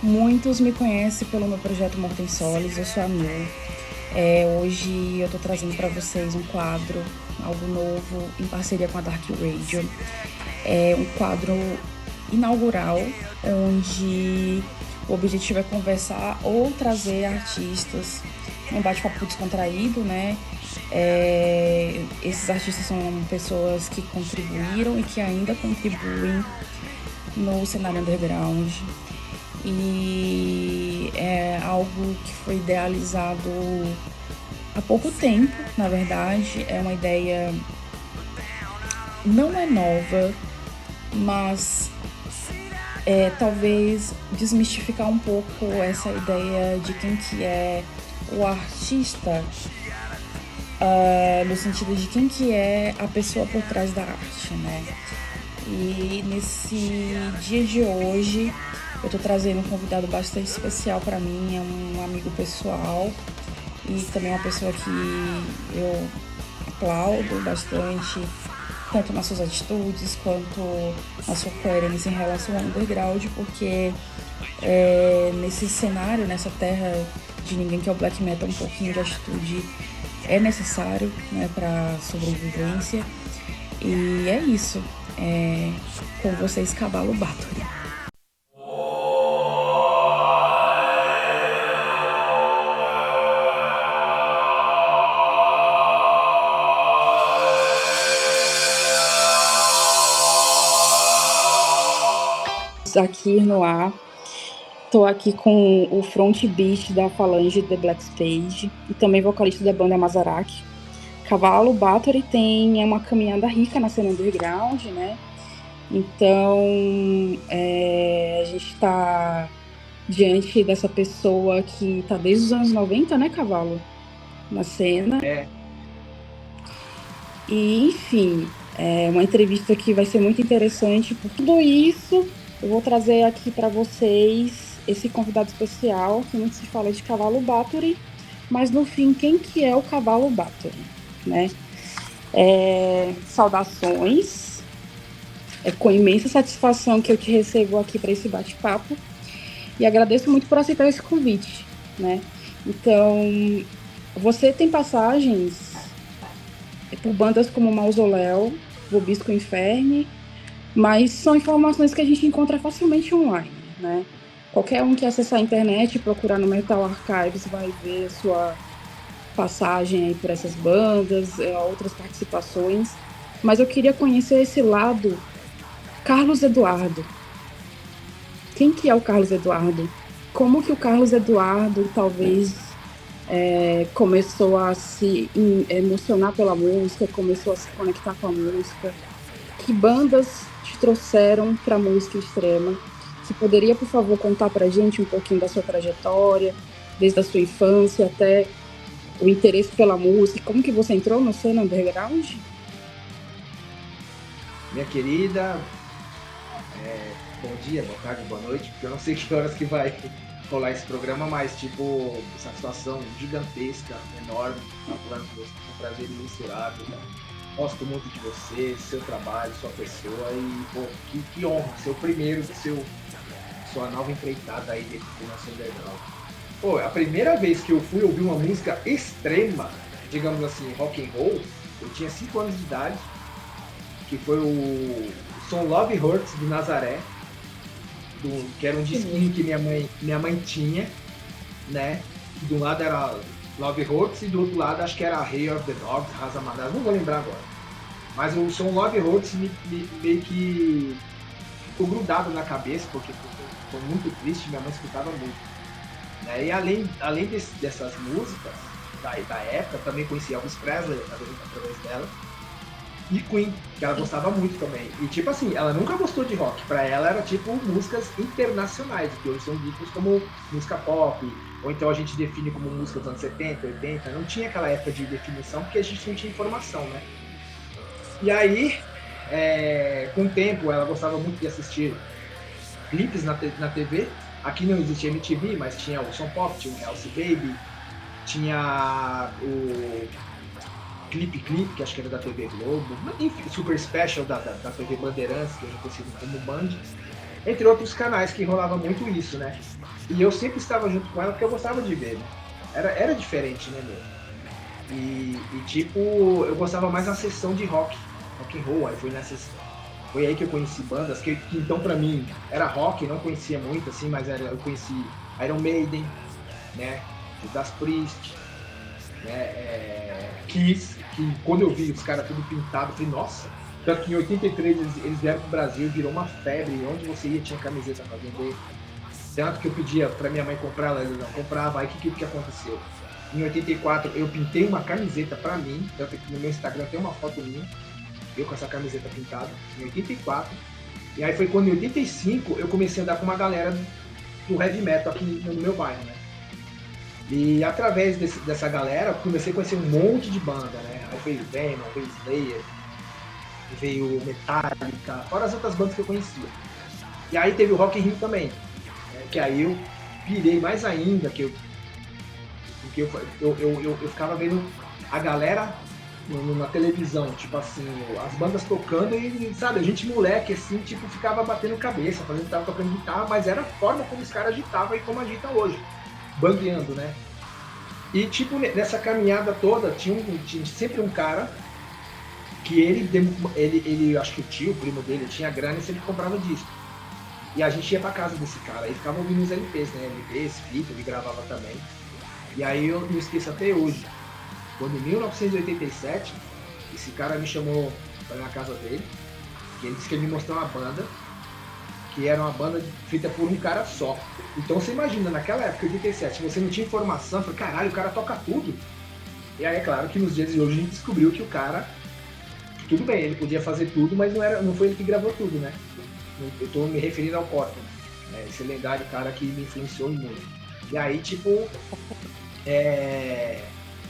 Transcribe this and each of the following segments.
Muitos me conhecem pelo meu projeto Mortem Solis, eu sou a Mil. Hoje eu estou trazendo para vocês um quadro, algo novo, em parceria com a Dark Radio. É um quadro inaugural, onde o objetivo é conversar ou trazer artistas num bate-papo descontraído, né? Esses artistas são pessoas que contribuíram e que ainda contribuem no cenário underground. E é algo que foi idealizado há pouco tempo, na verdade. É uma ideia, não é nova, mas talvez desmistificar um pouco essa ideia de quem que é o artista, no sentido de quem que é a pessoa por trás da arte, né? E nesse dia de hoje eu tô trazendo um convidado bastante especial para mim, é um amigo pessoal e também uma pessoa que eu aplaudo bastante, tanto nas suas atitudes quanto na sua coerência em relação ao underground, porque nesse cenário, nessa terra de ninguém que é o black metal, um pouquinho de atitude é necessário, né, para sobrevivência. E é isso. Com vocês, Cavalo Bathory. Aqui no ar, tô aqui com o front beat da Falange The Black Stage e também vocalista da banda Mazarak. Cavalo Bathory tem uma caminhada rica na cena underground, né? Então, a gente tá diante dessa pessoa que tá desde os anos 90, né, Cavalo? Na cena. E, enfim, é uma entrevista que vai ser muito interessante. Por tudo isso, eu vou trazer aqui para vocês esse convidado especial, que muito se fala de Cavalo Bathory, mas no fim, quem que é o Cavalo Bathory, né? Saudações, é com imensa satisfação que eu te recebo aqui para esse bate-papo e agradeço muito por aceitar esse convite, né? Então, você tem passagens por bandas como Mausoléu, Vobisco Inferno, mas são informações que a gente encontra facilmente online, né? Qualquer um que acessar a internet e procurar no Metal Archives vai ver a sua passagem aí por essas bandas, outras participações, mas eu queria conhecer esse lado. Carlos Eduardo. Quem que é o Carlos Eduardo? Como que o Carlos Eduardo talvez começou a se emocionar pela música, começou a se conectar com a música? Que bandas te trouxeram para a música extrema? Você poderia, por favor, contar pra gente um pouquinho da sua trajetória, desde a sua infância até o interesse pela música? Como que você entrou no cena underground? Minha querida, bom dia, boa tarde, boa noite, porque eu não sei que horas que vai rolar esse programa, mas, satisfação gigantesca, enorme, falando com você, um prazer imensurável. Gosto muito de você, seu trabalho, sua pessoa e, que honra ser o primeiro do sua nova empreitada aí dentro do nosso underground. A primeira vez que eu fui ouvir uma música extrema, digamos assim, rock and roll, eu tinha 5 anos de idade, que foi o Som Love Hurts do Nazaré, que era um disquinho que minha mãe tinha, né? De um lado era Love Hurts e do outro lado acho que era Hair of the Dogs, Rasa Madas, não vou lembrar agora. Mas o Som Love Hurts meio que ficou grudado na cabeça, porque foi muito triste, minha mãe escutava muito. Né? E além dessas músicas da época, também conheci Elvis Presley através dela. E Queen, que ela gostava muito também. E ela nunca gostou de rock. Pra ela era músicas internacionais, que hoje são ditas como música pop, ou então a gente define como música dos anos 70, 80. Não tinha aquela época de definição, porque a gente não tinha informação, né? E aí, com o tempo, ela gostava muito de assistir clipes na TV. Aqui não existia MTV, mas tinha o Som Pop, tinha o Elsie Baby, tinha o Clipe, que acho que era da TV Globo, enfim, Super Special da TV Bandeirantes, que hoje é conhecido como Band. Entre outros canais que rolava muito isso, né? E eu sempre estava junto com ela porque eu gostava de ver, né? Era diferente, né, meu? Tipo, eu gostava mais da sessão de rock and roll, aí foi aí que eu conheci bandas, que então pra mim era rock, não conhecia muito, assim, mas eu conheci Iron Maiden, né, Judas Priest, né, Kiss, que quando eu vi os caras tudo pintado, eu falei, nossa, tanto que em 83 eles vieram pro Brasil e virou uma febre, onde você ia tinha camiseta pra vender, tanto que eu pedia pra minha mãe comprar, ela não comprava, aí o que aconteceu? Em 84 eu pintei uma camiseta pra mim, tanto que no meu Instagram tem uma foto minha, eu com essa camiseta pintada, em 84, e aí foi quando em 85 eu comecei a andar com uma galera do heavy metal aqui no meu bairro, né? E através dessa galera, comecei a conhecer um monte de banda, né? Aí veio Venom, veio Slayer, veio Metallica, fora as outras bandas que eu conhecia. E aí teve o Rock in Rio também, né? Que aí eu pirei mais ainda, porque eu ficava vendo a galera na televisão, tipo assim, as bandas tocando e, sabe, a gente moleque, assim, tipo, ficava batendo cabeça, fazendo, tava tocando guitarra, mas era a forma como os caras agitavam e como agitam hoje, bangueando, né? E, tipo, nessa caminhada toda, tinha sempre um cara que ele, acho que o tio, o primo dele, tinha grana e sempre comprava disco. E a gente ia pra casa desse cara e ficava ouvindo os LPs, né? LPs, fita, ele gravava também. E aí eu não esqueço até hoje, quando em 1987, esse cara me chamou para ir na casa dele, que ele disse que ele me mostrou uma banda, que era uma banda feita por um cara só. Então você imagina, naquela época, 87, se você não tinha informação, falei, caralho, o cara toca tudo. E aí é claro que nos dias de hoje a gente descobriu que o cara, tudo bem, ele podia fazer tudo, mas não foi ele que gravou tudo, né? Eu tô me referindo ao Corten, né? Esse lendário cara que me influenciou muito. E aí, tipo,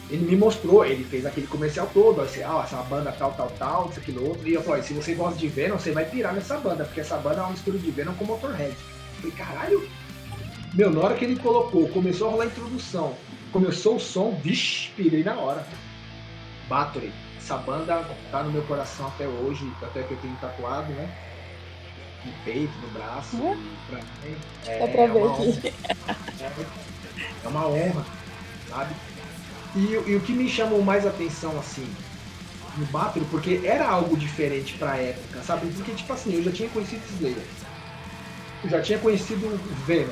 ele me mostrou, ele fez aquele comercial todo, assim, essa banda tal, isso, aquilo, outro, e eu falei, se você gosta de Venom, você vai pirar nessa banda, porque essa banda é uma mistura de Venom com Motorhead. Eu falei, caralho, meu, na hora que ele colocou, começou a rolar a introdução, começou o som, vixe, pirei na hora. Battery, essa banda tá no meu coração até hoje, até que eu tenho tatuado, né, no peito, no braço, pra mim, Dá pra ver aqui. É uma honra, sabe? E o que me chamou mais atenção, assim, no Battle, porque era algo diferente pra época, sabe? Porque, tipo assim, eu já tinha conhecido Slayer, eu já tinha conhecido Venom,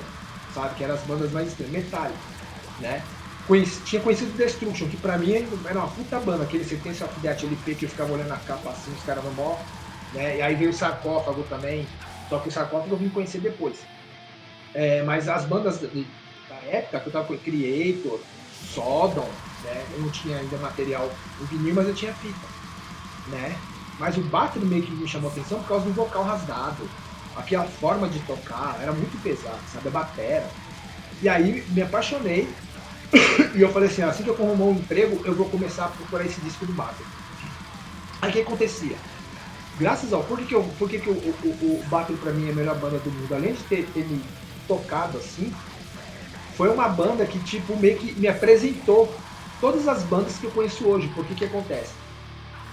sabe? Que eram as bandas mais extremas, Metallica, né? Tinha conhecido Destruction, que pra mim era uma puta banda, aquele Sentença of Death LP que eu ficava olhando a capa assim, os caras vão mó, né? E aí veio o Sarcófago também, só que o Sarcófago eu vim conhecer depois. Mas as bandas da época, que eu tava com Creator, Sodom, né? Eu não tinha ainda material em vinil, mas eu tinha fita, né? Mas o Battle meio que me chamou a atenção por causa do vocal rasgado, aquela forma de tocar, era muito pesado, sabe? A batera. E aí me apaixonei e eu falei assim, assim que eu arrumar um emprego, eu vou começar a procurar esse disco do Battle. Aí o que acontecia? Graças ao... Por que o Battle pra mim é a melhor banda do mundo? Além de ter me tocado assim, foi uma banda que tipo meio que me apresentou todas as bandas que eu conheço hoje. Porque que acontece?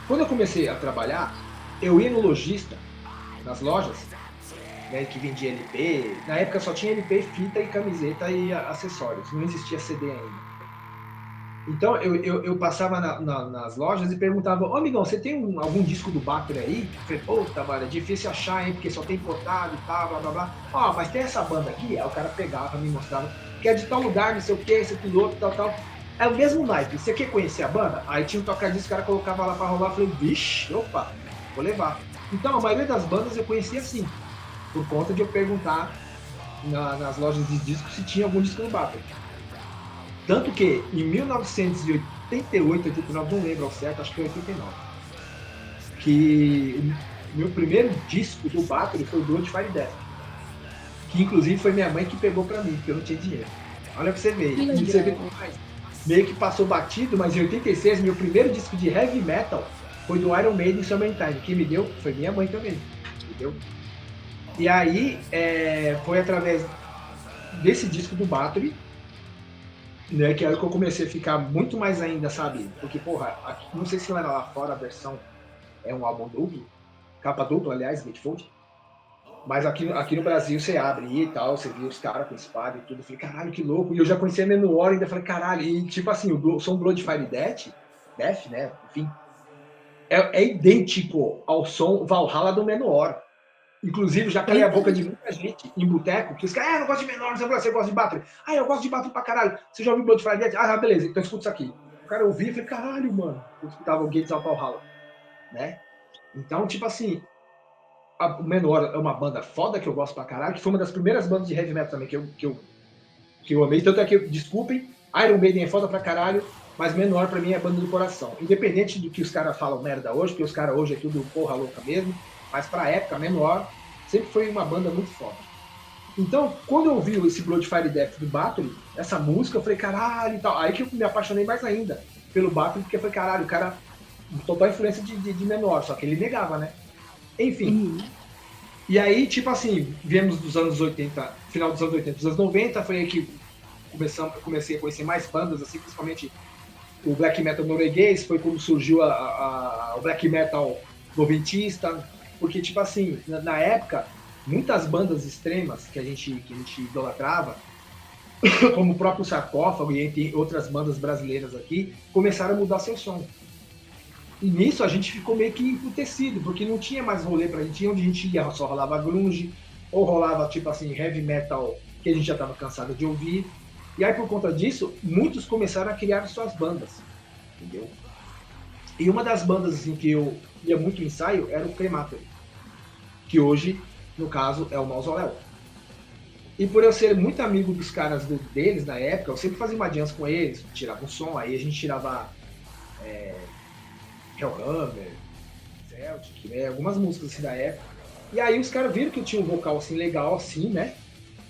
Quando eu comecei a trabalhar, eu ia no lojista, nas lojas, né, que vendia LP. Na época só tinha LP, fita e camiseta e acessórios. Não existia CD ainda. Então eu passava nas lojas e perguntava, ô amigão, você tem algum disco do Bathory aí? Eu falei, puta, mano, é difícil achar, hein, porque só tem importado e tal, blá blá blá. Ó, mas tem essa banda aqui? Aí o cara pegava, me mostrava, que é de tal lugar, não sei o que, esse piloto, tal. É o mesmo naipe, você quer conhecer a banda? Aí tinha um tocadisco, o cara colocava lá pra rolar, eu falei, vixe, opa, vou levar. Então a maioria das bandas eu conhecia assim, por conta de eu perguntar nas lojas de discos se tinha algum disco do Bathory. Tanto que em 1988, 89, não lembro ao certo, acho que foi 89, que o meu primeiro disco do Bathory foi o Blood, Fire Death, que inclusive foi minha mãe que pegou pra mim, porque eu não tinha dinheiro. Olha pra você ver, e você vê como meio que passou batido, mas em 86, meu primeiro disco de heavy metal foi do Iron Maiden, Summertime. Quem me deu foi minha mãe também, entendeu? E aí, foi através desse disco do Bathory, né, que é aí que eu comecei a ficar muito mais ainda, sabe? Porque, porra, aqui, não sei se lá fora a versão é um álbum duplo, capa dupla, aliás, Gatefold. Mas aqui no Brasil você abre e tal, você viu os caras com espada e tudo. Eu falei, caralho, que louco. E eu já conhecia Menor e ainda falei, caralho. E tipo assim, o som Bloodfire Death, né? Enfim, é idêntico ao som Valhalla do Menor. Inclusive, já calei a boca de muita gente em boteco, que os caras, eu não gosto de Menor, você gosta de Battery. Ah, eu gosto de Battery pra caralho. Você já ouviu Bloodfire Death? Ah, beleza, então escuta isso aqui. O cara ouvia e falei, caralho, mano. Eu escutava o Gates of Valhalla, né? Então, tipo assim, o Menor é uma banda foda que eu gosto pra caralho, que foi uma das primeiras bandas de heavy metal também que eu amei. Tanto é que, desculpem, Iron Maiden é foda pra caralho, mas Menor pra mim é a banda do coração. Independente do que os caras falam merda hoje, porque os caras hoje é tudo porra louca mesmo, mas pra época, Menor sempre foi uma banda muito foda. Então, quando eu ouvi esse Bloodfire Death do Bathory, essa música, eu falei, caralho e tal. Aí que eu me apaixonei mais ainda pelo Bathory, porque eu falei, caralho, o cara, total influência de Menor, só que ele negava, né? Enfim. E aí, tipo assim, viemos dos anos 80, final dos anos 80, dos anos 90, foi aí que comecei a conhecer mais bandas, assim, principalmente o black metal norueguês, foi quando surgiu o black metal noventista, porque, tipo assim, na época, muitas bandas extremas que a gente idolatrava, como o próprio Sarcófago e entre outras bandas brasileiras aqui, começaram a mudar seu som. E nisso a gente ficou meio que emputecido, porque não tinha mais rolê pra gente ir, onde a gente ia, só rolava grunge, ou rolava, tipo assim, heavy metal, que a gente já tava cansado de ouvir. E aí, por conta disso, muitos começaram a criar suas bandas, entendeu? E uma das bandas, assim, que eu ia muito em ensaio era o Crematory, que hoje, no caso, é o Mausoléu. E por eu ser muito amigo dos caras deles na época, eu sempre fazia uma dance com eles, tirava um som, aí a gente tirava Hellhammer, Celtic, né? Algumas músicas assim da época. E aí os caras viram que eu tinha um vocal assim legal, assim, né?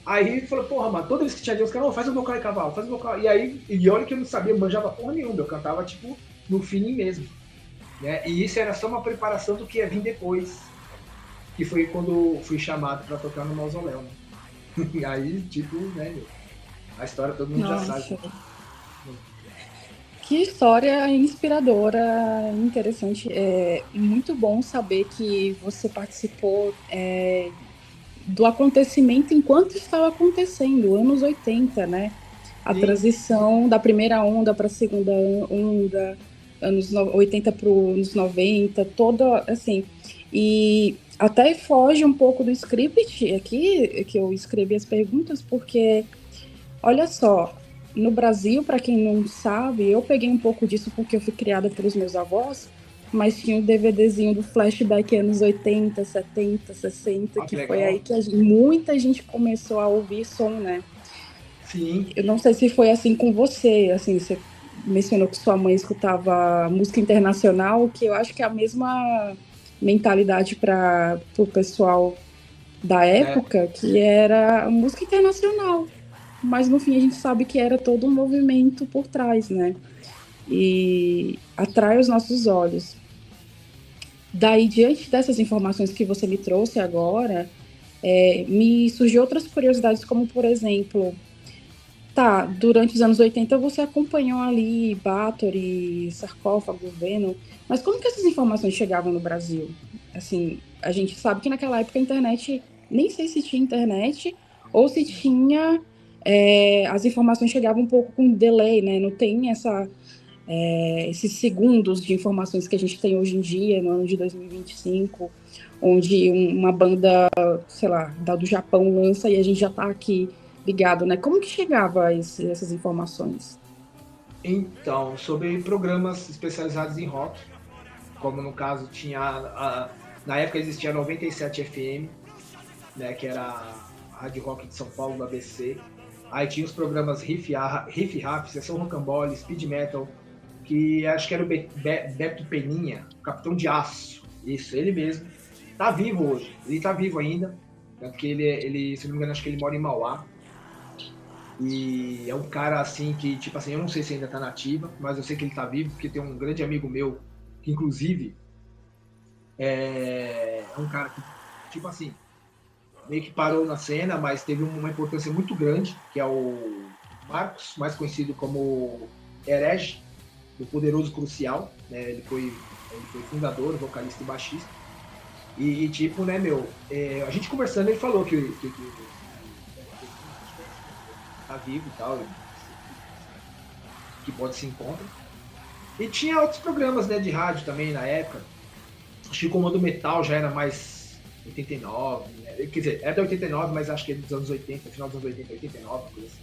Aí falou, porra, mano, toda vez que tinha dia, os caras, oh, faz um vocal de cavalo, faz um vocal. E aí, e olha que eu não sabia, manjava porra nenhuma, eu cantava tipo no feeling mesmo. Né? E isso era só uma preparação do que ia vir depois. Que foi quando fui chamado pra tocar no Mausoléu, né? E aí, tipo, né, a história todo mundo já sabe. Que história inspiradora, interessante. É muito bom saber que você participou do acontecimento enquanto estava acontecendo, anos 80, né? A transição da primeira onda para a segunda onda, anos 80 para os anos 90, toda assim. E até foge um pouco do script aqui, que eu escrevi as perguntas, porque, olha só, no Brasil, para quem não sabe, eu peguei um pouco disso porque eu fui criada pelos meus avós, mas tinha um DVDzinho do Flashback anos 80, 70, 60, que legal. foi aí que muita gente começou a ouvir som, né? Sim. Eu não sei se foi assim com você, assim, você mencionou que sua mãe escutava música internacional, que eu acho que é a mesma mentalidade para o pessoal da época, que era música internacional. Mas no fim a gente sabe que era todo um movimento por trás, né? E atrai os nossos olhos. Daí, diante dessas informações que você me trouxe agora, me surgiu outras curiosidades, como, por exemplo, tá, durante os anos 80 você acompanhou ali Bathory, Sarcófago, Venom, mas como que essas informações chegavam no Brasil? Assim, a gente sabe que naquela época a internet, nem sei se tinha internet, ou se tinha, as informações chegavam um pouco com delay, né? Não tem esses segundos de informações que a gente tem hoje em dia, no ano de 2025, onde uma banda, sei lá, do Japão lança e a gente já está aqui ligado, né? Como que chegava essas informações? Então, sobre programas especializados em rock, como no caso tinha, na época existia a 97 FM, né, que era a Rádio Rock de São Paulo, da ABC. Aí tinha os programas Riff Raff, Sessão Rocambole, Speed Metal, que acho que era o Beto Peninha, o Capitão de Aço. Isso, ele mesmo. Tá vivo hoje. Ele tá vivo ainda. Porque ele, se não me engano, acho que ele mora em Mauá. E é um cara assim que, tipo assim, eu não sei se ainda tá nativa, mas eu sei que ele tá vivo, porque tem um grande amigo meu, que inclusive é um cara que, tipo assim, meio que parou na cena, mas teve uma importância muito grande, que é o Marcos, mais conhecido como Herege, do Poderoso Crucial, né? Ele foi fundador, vocalista e baixista. Tipo, né, meu, a gente conversando, ele falou tá vivo e tal, que pode se encontrar. E tinha outros programas, né, de rádio também na época. Acho que o Comando Metal já era mais 89, né? Quer dizer, era da 89, mas acho que é dos anos 80, final dos anos 80, 89, coisa assim.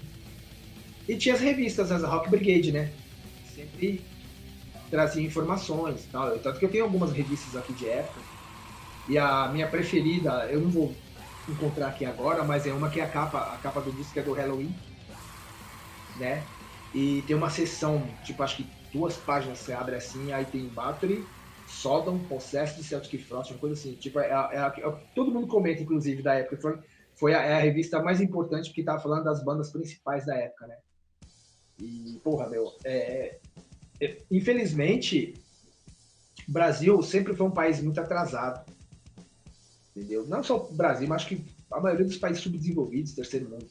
E tinha as revistas, as Rock Brigade, né? Sempre trazia informações e tal. Tanto que eu tenho algumas revistas aqui de época. E a minha preferida, eu não vou encontrar aqui agora, mas é uma que é a capa do disco é do Halloween, né? E tem uma seção, tipo, acho que 2 páginas você abre assim, aí tem Battery, Sodom, Possessed, Celtic Frost, uma coisa assim. Tipo, todo mundo comenta, inclusive, da época. Foi a revista mais importante porque tava falando das bandas principais da época, né? E, porra, meu, infelizmente, o Brasil sempre foi um país muito atrasado, entendeu? Não só o Brasil, mas acho que a maioria dos países subdesenvolvidos, terceiro mundo.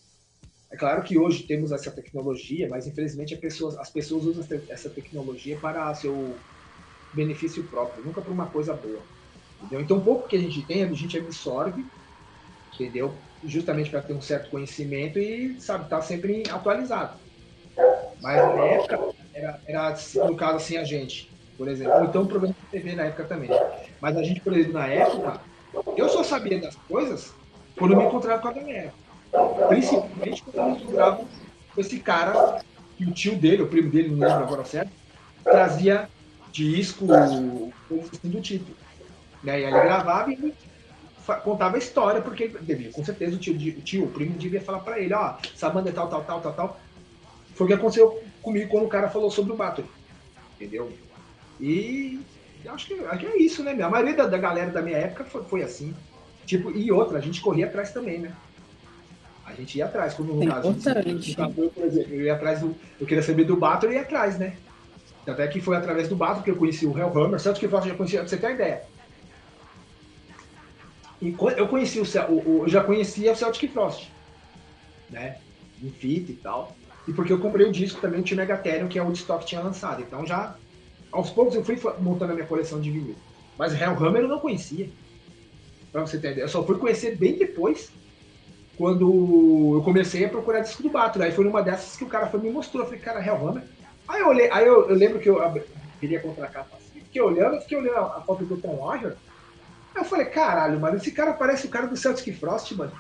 É claro que hoje temos essa tecnologia, mas infelizmente as pessoas usam essa tecnologia para seu benefício próprio, nunca para uma coisa boa. Entendeu? Então, o pouco que a gente tem, a gente absorve, entendeu? Justamente para ter um certo conhecimento e, sabe, estar sempre atualizado. Mas na época, era no caso assim, a gente, por exemplo, ou então programa de TV na época também. Mas a gente, por exemplo, na época, eu só sabia das coisas quando eu me encontrava com a galera. Principalmente quando eu me encontrava com esse cara, que o tio dele, o primo dele, não lembro agora certo, trazia disco, coisas assim do tipo. E aí ele gravava e contava a história, porque devia, com certeza o primo devia falar para ele, ó, essa banda é tal, tal, tal, tal, tal. Foi o que aconteceu comigo quando o cara falou sobre o Bathory, entendeu? E acho que é isso, né, meu? A maioria da galera da minha época foi assim. Tipo, e outra, a gente corria atrás também, né? A gente ia atrás, quando no É caso, importante. eu, por exemplo, eu ia atrás eu queria saber do Bathory e ia atrás, né? Até que foi através do Bathory que eu conheci o Hellhammer, tanto que eu já conhecia, pra você ter uma ideia. E eu conheci eu já conhecia o Celtic Frost, né? Em fita e tal. E porque eu comprei o disco também, o Megatherium, que a Woodstock tinha lançado. Então já, aos poucos eu fui montando a minha coleção de vinil. Mas Hellhammer eu não conhecia, pra você ter ideia. Eu só fui conhecer bem depois, quando eu comecei a procurar disco do Bathory. Aí foi numa dessas que o cara foi me mostrou. Eu falei, cara, Hellhammer. Aí eu olhei, eu lembro que eu queria comprar a capa assim, fiquei olhando a foto do Tom Roger. Aí eu falei, caralho, mano, esse cara parece o cara do Celtic Frost, mano.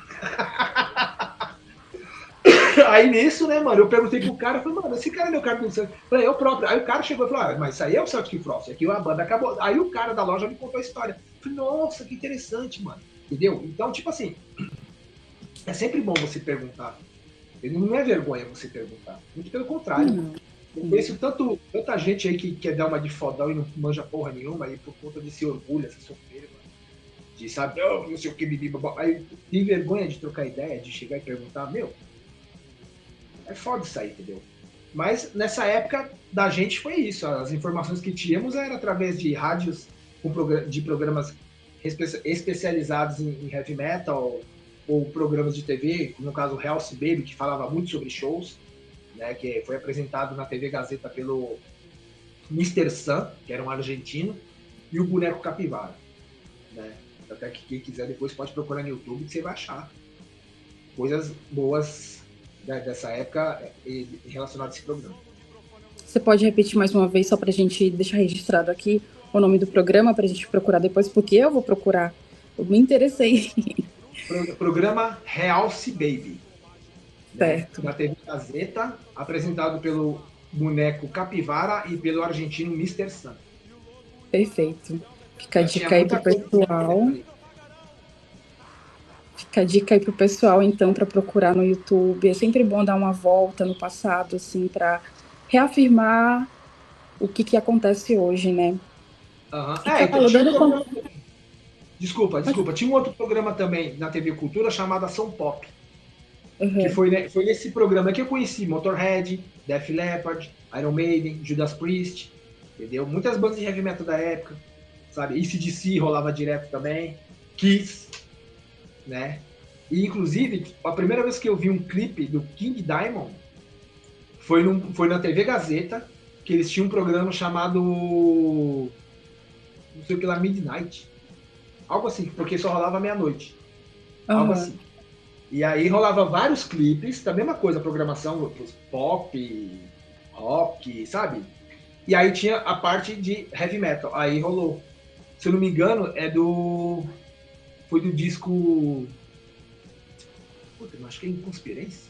Aí nisso, né, mano, eu perguntei pro cara, falei, mano, esse cara é o cara do Celtic. Falei, eu próprio. Aí o cara chegou e falou, ah, mas isso aí é o Celtic Frost, aqui a banda acabou. Aí o cara da loja me contou a história. Falei, nossa, que interessante, mano. Entendeu? Então, tipo assim, é sempre bom você perguntar. Não é vergonha você perguntar. Muito pelo contrário. Não. Eu conheço tanta gente aí que quer dar uma de fodão e não manja porra nenhuma aí por conta desse orgulho, essa sofreira, mano. De, sabe, oh, não sei o que, bibi, aí tem vergonha de trocar ideia, de chegar e perguntar, meu, é foda isso aí, entendeu? Mas nessa época da gente foi isso. As informações que tínhamos eram através de rádios de programas especializados em heavy metal ou programas de TV, no caso o Health Baby, que falava muito sobre shows, né, que foi apresentado na TV Gazeta pelo Mr. Sun, que era um argentino, e o Boneco Capivara. Né? Até que quem quiser depois pode procurar no YouTube que você vai achar coisas boas, né, dessa época relacionadas a esse programa. Você pode repetir mais uma vez, só para a gente deixar registrado aqui o nome do programa, para a gente procurar depois, porque eu vou procurar. Eu me interessei. Programa Realce Baby. Certo. Né? Da TV Gazeta, apresentado pelo Boneco Capivara e pelo argentino Mr. Sun. Perfeito. Fica a dica aí pro pessoal. Fica a dica aí pro pessoal, então, para procurar no YouTube. É sempre bom dar uma volta no passado, assim, para reafirmar o que acontece hoje, né? Uhum. Então, tinha um programa... Desculpa. Tinha um outro programa também na TV Cultura chamado Ação Pop. Uhum. Que foi nesse programa que eu conheci Motorhead, Def Leppard, Iron Maiden, Judas Priest, entendeu? Muitas bandas de heavy metal da época, sabe? AC/DC rolava direto também, Kiss, né? E, inclusive, a primeira vez que eu vi um clipe do King Diamond foi na TV Gazeta, que eles tinham um programa chamado não sei o que lá, Midnight. Algo assim, porque só rolava meia-noite. Algo Aham. assim. E aí rolava vários clipes, da mesma coisa, programação pop, rock, sabe? E aí tinha a parte de heavy metal. Aí rolou. Se eu não me engano, foi do disco. Puta, eu acho que é Inconspirência.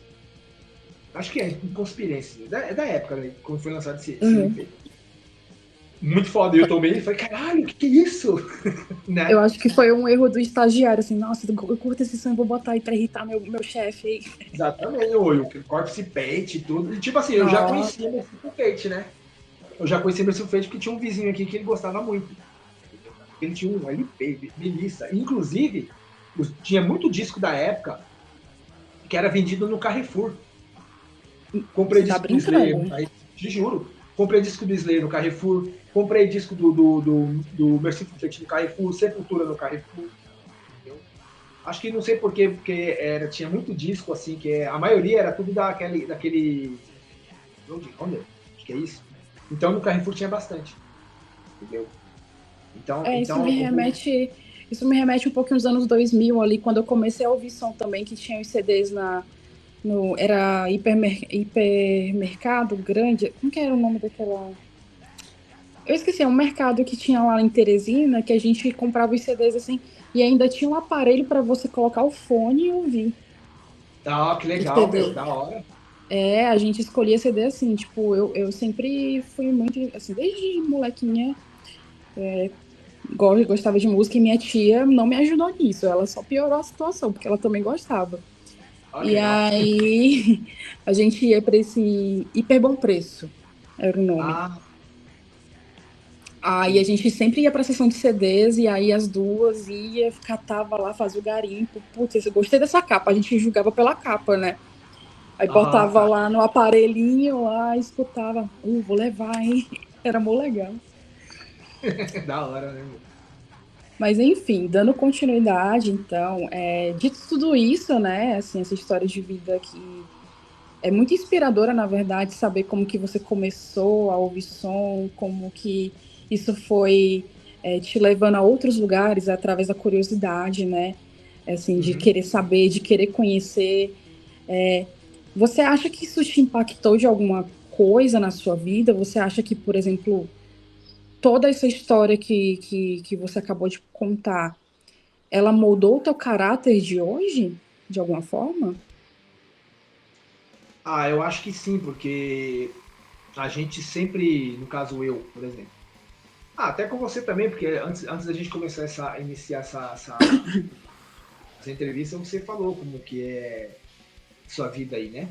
Acho que é Inconspirência. É da época, né? Quando foi lançado esse Uhum. LP. Muito foda. E eu tomei e falei, caralho, que é isso? Eu Né? acho que foi um erro do estagiário, assim, nossa, eu curto esse som, vou botar aí pra irritar meu chefe aí. Exatamente, o Corpse Paint e tudo. E tipo assim, eu já Nossa. conhecia Merciful Fate, né? Eu já conhecia Merciful Fate porque tinha um vizinho aqui que ele gostava muito. Ele tinha um LP, Melissa. Inclusive, tinha muito disco da época que era vendido no Carrefour. Comprei Você tá disco do Slayer no brincando? Carrefour, te juro. Comprei disco do Slayer no Carrefour. Comprei disco do Merciful Fate no Carrefour. Sepultura no Carrefour. Entendeu? Acho que não sei porquê, porque tinha muito disco, assim, que a maioria era tudo daquele. Onde? Acho que é isso. Então no Carrefour tinha bastante. Entendeu? Então, É, então isso me remete um pouco aos anos 2000 ali, quando eu comecei a ouvir som também, que tinha os CDs era hipermercado grande, como que era o nome daquela... Eu esqueci, é um mercado que tinha lá em Teresina, que a gente comprava os CDs assim, e ainda tinha um aparelho para você colocar o fone e ouvir que o legal, meu, CD. da hora. É, a gente escolhia CD assim, tipo, eu sempre fui muito, assim, desde molequinha, gostava de música e minha tia não me ajudou nisso, ela só piorou a situação, porque ela também gostava. Olha que E legal. aí a gente ia para esse Hiper Bom Preço, era o nome. Ah, Aí a sim. gente sempre ia pra sessão de CDs e aí as duas ia, catava lá, fazia o garimpo. Putz, eu gostei dessa capa. A gente julgava pela capa, né? Aí Aham, botava tá. lá no aparelhinho, lá, escutava. Vou levar, hein? Era mó legal. Da hora, né, meu? Mas enfim, dando continuidade, então, dito tudo isso, né? Assim, essa história de vida que é muito inspiradora, na verdade, saber como que você começou a ouvir som, como que isso foi te levando a outros lugares através da curiosidade, né? Assim, de Uhum. querer saber, de querer conhecer. Você acha que isso te impactou de alguma coisa na sua vida? Você acha que, por exemplo, toda essa história que você acabou de contar, ela moldou o teu caráter de hoje, de alguma forma? Eu acho que sim, porque a gente sempre, no caso eu, por exemplo. Até com você também, porque antes da gente começar iniciar essa entrevista, você falou como que é sua vida aí, né?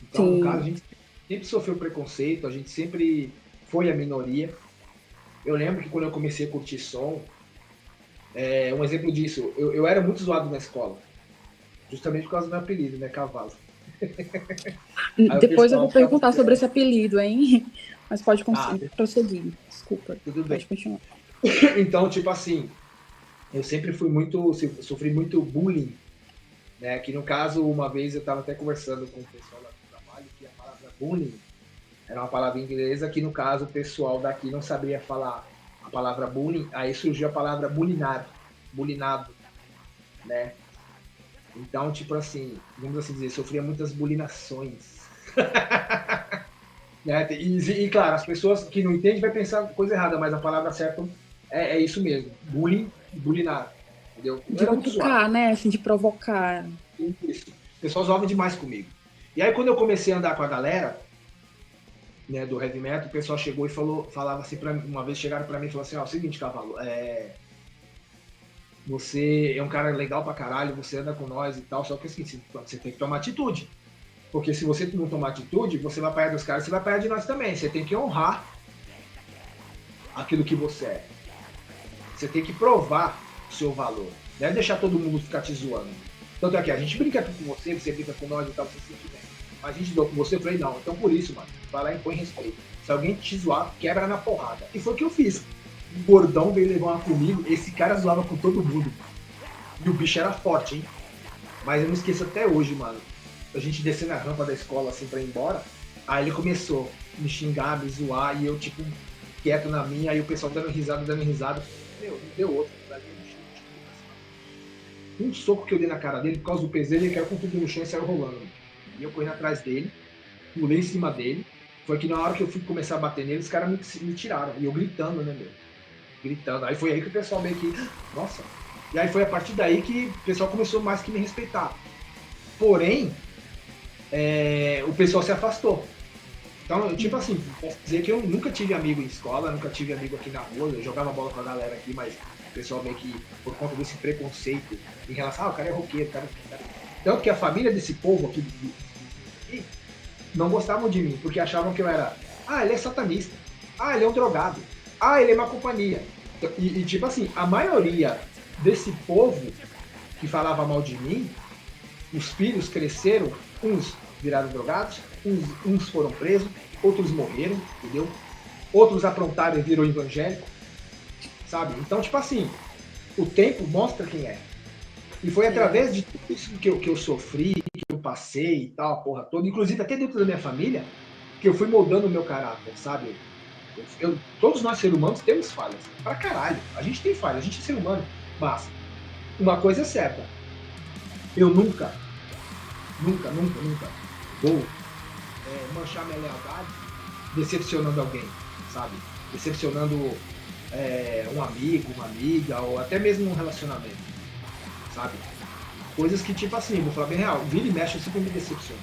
Então, no caso, a Sim, gente sempre sofreu preconceito, a gente sempre foi a minoria. Eu lembro que quando eu comecei a curtir som, um exemplo disso, eu era muito zoado na escola, justamente por causa do meu apelido, né? Cavalo. Aí o depois eu pessoal vou ficava. perguntar sobre esse apelido, hein? Mas pode Ah, prosseguir. Desculpa, tudo bem. pode continuar. Então, tipo assim, eu sempre sofri muito bullying, né? Que no caso, uma vez eu estava até conversando com o pessoal lá do trabalho que a palavra bullying era uma palavra inglesa que no caso o pessoal daqui não sabia falar a palavra bullying, aí surgiu a palavra bulinar, bulinado, né? Então, tipo assim, vamos assim dizer, sofria muitas bulinações. Né? E, claro, as pessoas que não entendem vai pensar coisa errada, mas a palavra certa é isso mesmo. Bullying e bulinar. Entendeu? Eu De era muito zoado. cutucar, né? Assim, de provocar. Isso. O pessoal zoava demais comigo. E aí, quando eu comecei a andar com a galera, né, do heavy metal, o pessoal chegou e falava assim pra mim, uma vez chegaram pra mim e falaram assim, ó, é o seguinte, Cavalo, você é um cara legal pra caralho, você anda com nós e tal, só que assim, você tem que tomar atitude. Porque se você não tomar atitude, você vai apanhar dos caras, você vai apanhar de nós também. Você tem que honrar aquilo que você é. Você tem que provar o seu valor. Não é deixar todo mundo ficar te zoando. Tanto é que a gente brinca aqui com você, você brinca com nós e tal, você se sente bem. Mas a gente deu com você, eu falei, não, então por isso, mano, vai lá e põe respeito. Se alguém te zoar, quebra na porrada. E foi o que eu fiz. O gordão veio levar uma comigo, esse cara zoava com todo mundo. E o bicho era forte, hein? Mas eu não esqueço até hoje, mano. A gente descendo a rampa da escola assim pra ir embora. Aí ele começou a me xingar, me zoar, e eu, tipo, quieto na minha, aí o pessoal dando risada. Meu, não deu outro. Um soco que eu dei na cara dele, por causa do peso dele, ele caiu com tudo no chão e saiu rolando. E eu correndo atrás dele, pulei em cima dele. Foi que na hora que eu fui começar a bater nele, os caras me tiraram. E eu gritando, né, meu? Gritando. Aí foi aí que o pessoal meio que... Nossa. E aí foi a partir daí que o pessoal começou mais que me respeitar. Porém, o pessoal se afastou. Então, tipo assim, posso dizer que eu nunca tive amigo em escola, nunca tive amigo aqui na rua, eu jogava bola com a galera aqui, mas o pessoal meio que, por conta desse preconceito em relação, o cara é roqueiro, cara. Tanto que a família desse povo aqui não gostavam de mim, porque achavam que eu era, ele é satanista, ele é um drogado, ele é má companhia. E tipo assim, a maioria desse povo que falava mal de mim, os filhos cresceram, uns viraram drogados, uns foram presos, outros morreram, entendeu? Outros aprontaram e virou evangélico, sabe? Então, tipo assim, o tempo mostra quem é. E foi através de tudo isso que eu sofri, que eu passei e tal, a porra toda, inclusive até dentro da minha família, que eu fui moldando o meu caráter, sabe? Todos nós seres humanos temos falhas, pra caralho. A gente tem falhas, a gente é ser humano. Mas, uma coisa é certa, eu nunca vou manchar minha lealdade decepcionando alguém, sabe? Decepcionando um amigo, uma amiga, ou até mesmo um relacionamento, sabe? Coisas que, tipo assim, vou falar bem real, vira e mexe, eu sempre me decepciono,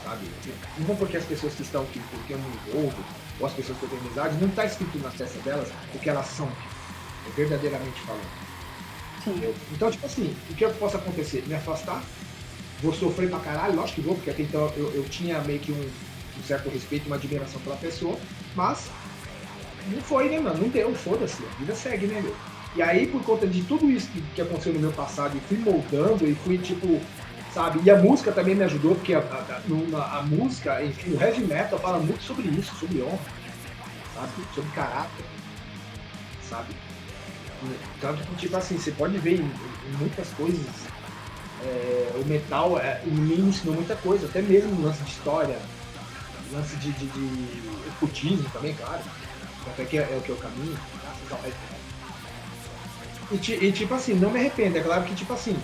sabe? Não porque as pessoas que estão aqui, porque eu me envolvo, ou as pessoas que eu tenho amizade, não está escrito na testa delas o que elas são, verdadeiramente falando. Então, tipo assim, o que possa acontecer? Me afastar? Vou sofrer pra caralho? Lógico que vou, porque até então eu tinha meio que um certo respeito, uma admiração pela pessoa, mas não foi, né, mano? Não deu, foda-se, a vida segue, né, meu? E aí, por conta de tudo isso que aconteceu no meu passado, e fui moldando, e fui, tipo, sabe? E a música também me ajudou, porque a música, enfim, o heavy metal fala muito sobre isso, sobre honra, sabe? Sobre caráter, sabe? Tanto que, tipo assim, você pode ver em muitas coisas, o metal me ensinou muita coisa, até mesmo no lance de história, lance de ocultismo também, claro, até que é o que eu caminho, graças ao e tipo assim, não me arrependo, é claro que tipo assim,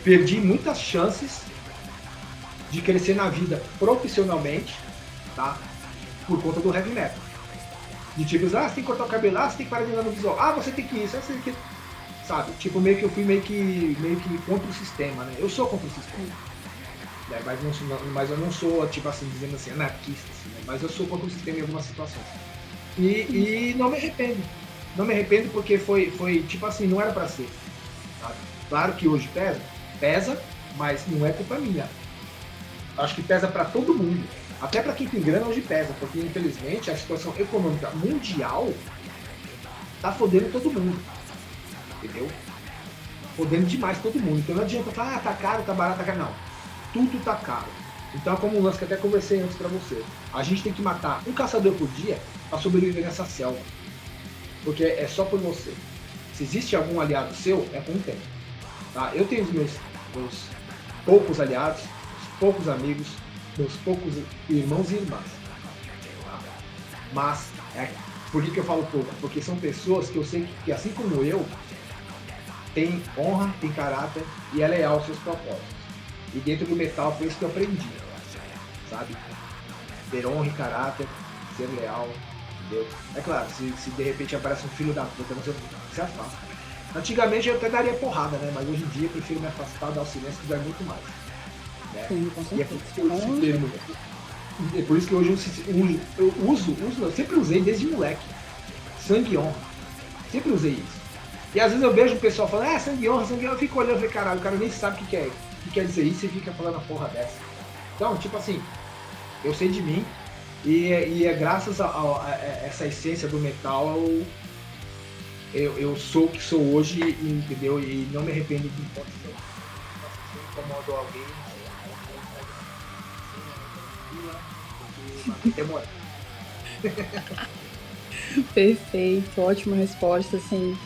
perdi muitas chances de crescer na vida profissionalmente, tá? Por conta do heavy metal. De tipo, você tem que cortar o cabelo, você tem que parar de andar no visual, você tem que isso, você tem que... Sabe? Tipo, meio que eu fui meio que contra o sistema, né? Eu sou contra o sistema. Mas eu não sou, tipo assim, dizendo assim, anarquista, assim, né? Mas eu sou contra o sistema em algumas situações. E não me arrependo. Não me arrependo porque foi tipo assim, não era pra ser. Sabe? Claro que hoje pesa, mas não é culpa minha. Acho que pesa pra todo mundo. Até pra quem tem grana hoje pesa, porque infelizmente a situação econômica mundial tá fodendo todo mundo. Entendeu? Podendo demais todo mundo. Então não adianta falar, tá caro, tá barato, tá caro. Não. Tudo tá caro. Então, como um lance que até conversei antes pra você, a gente tem que matar um caçador por dia pra sobreviver nessa selva. Porque é só por você. Se existe algum aliado seu, é com o tempo. Tá? Eu tenho os meus poucos aliados, os poucos amigos, meus poucos irmãos e irmãs. Tá? Mas, por que eu falo pouco? Porque são pessoas que eu sei que assim como eu, tem honra, tem caráter e é leal aos seus propósitos. E dentro do metal foi isso que eu aprendi, sabe? Ter honra e caráter, ser leal, entendeu? É claro, se de repente aparece um filho da puta, você se afasta. Antigamente eu até daria porrada, né? Mas hoje em dia eu prefiro me afastar, dar o silêncio, que dá muito mais. Né? Sim, e é por isso que eu uso esse termo. É por isso que hoje eu sempre usei desde moleque. Sangue e honra. Sempre usei isso. E às vezes eu vejo o pessoal falando, sangue e honra, eu fico olhando e falei, caralho, o cara nem sabe o que quer dizer isso e fica falando a porra dessa. Então, tipo assim, eu sei de mim e é graças a essa essência do metal eu sou o que sou hoje, entendeu? E não me arrependo de enquanto se incomodo alguém. Demora. Perfeito, ótima resposta, assim.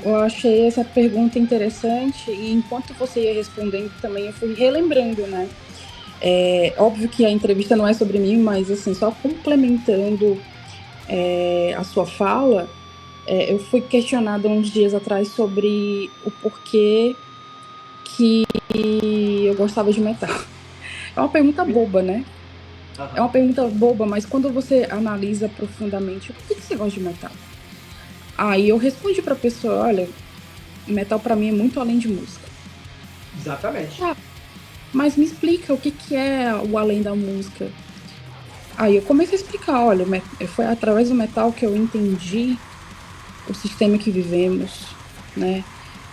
Eu achei essa pergunta interessante e enquanto você ia respondendo também eu fui relembrando, né? Óbvio que a entrevista não é sobre mim, mas assim, só complementando a sua fala, eu fui questionada uns dias atrás sobre o porquê que eu gostava de metal. É uma pergunta boba, né? É uma pergunta boba, mas quando você analisa profundamente, por que você gosta de metal? Aí eu respondi pra pessoa, olha, metal pra mim é muito além de música. Exatamente. Mas me explica o que é o além da música. Aí eu comecei a explicar, olha, foi através do metal que eu entendi o sistema que vivemos, né?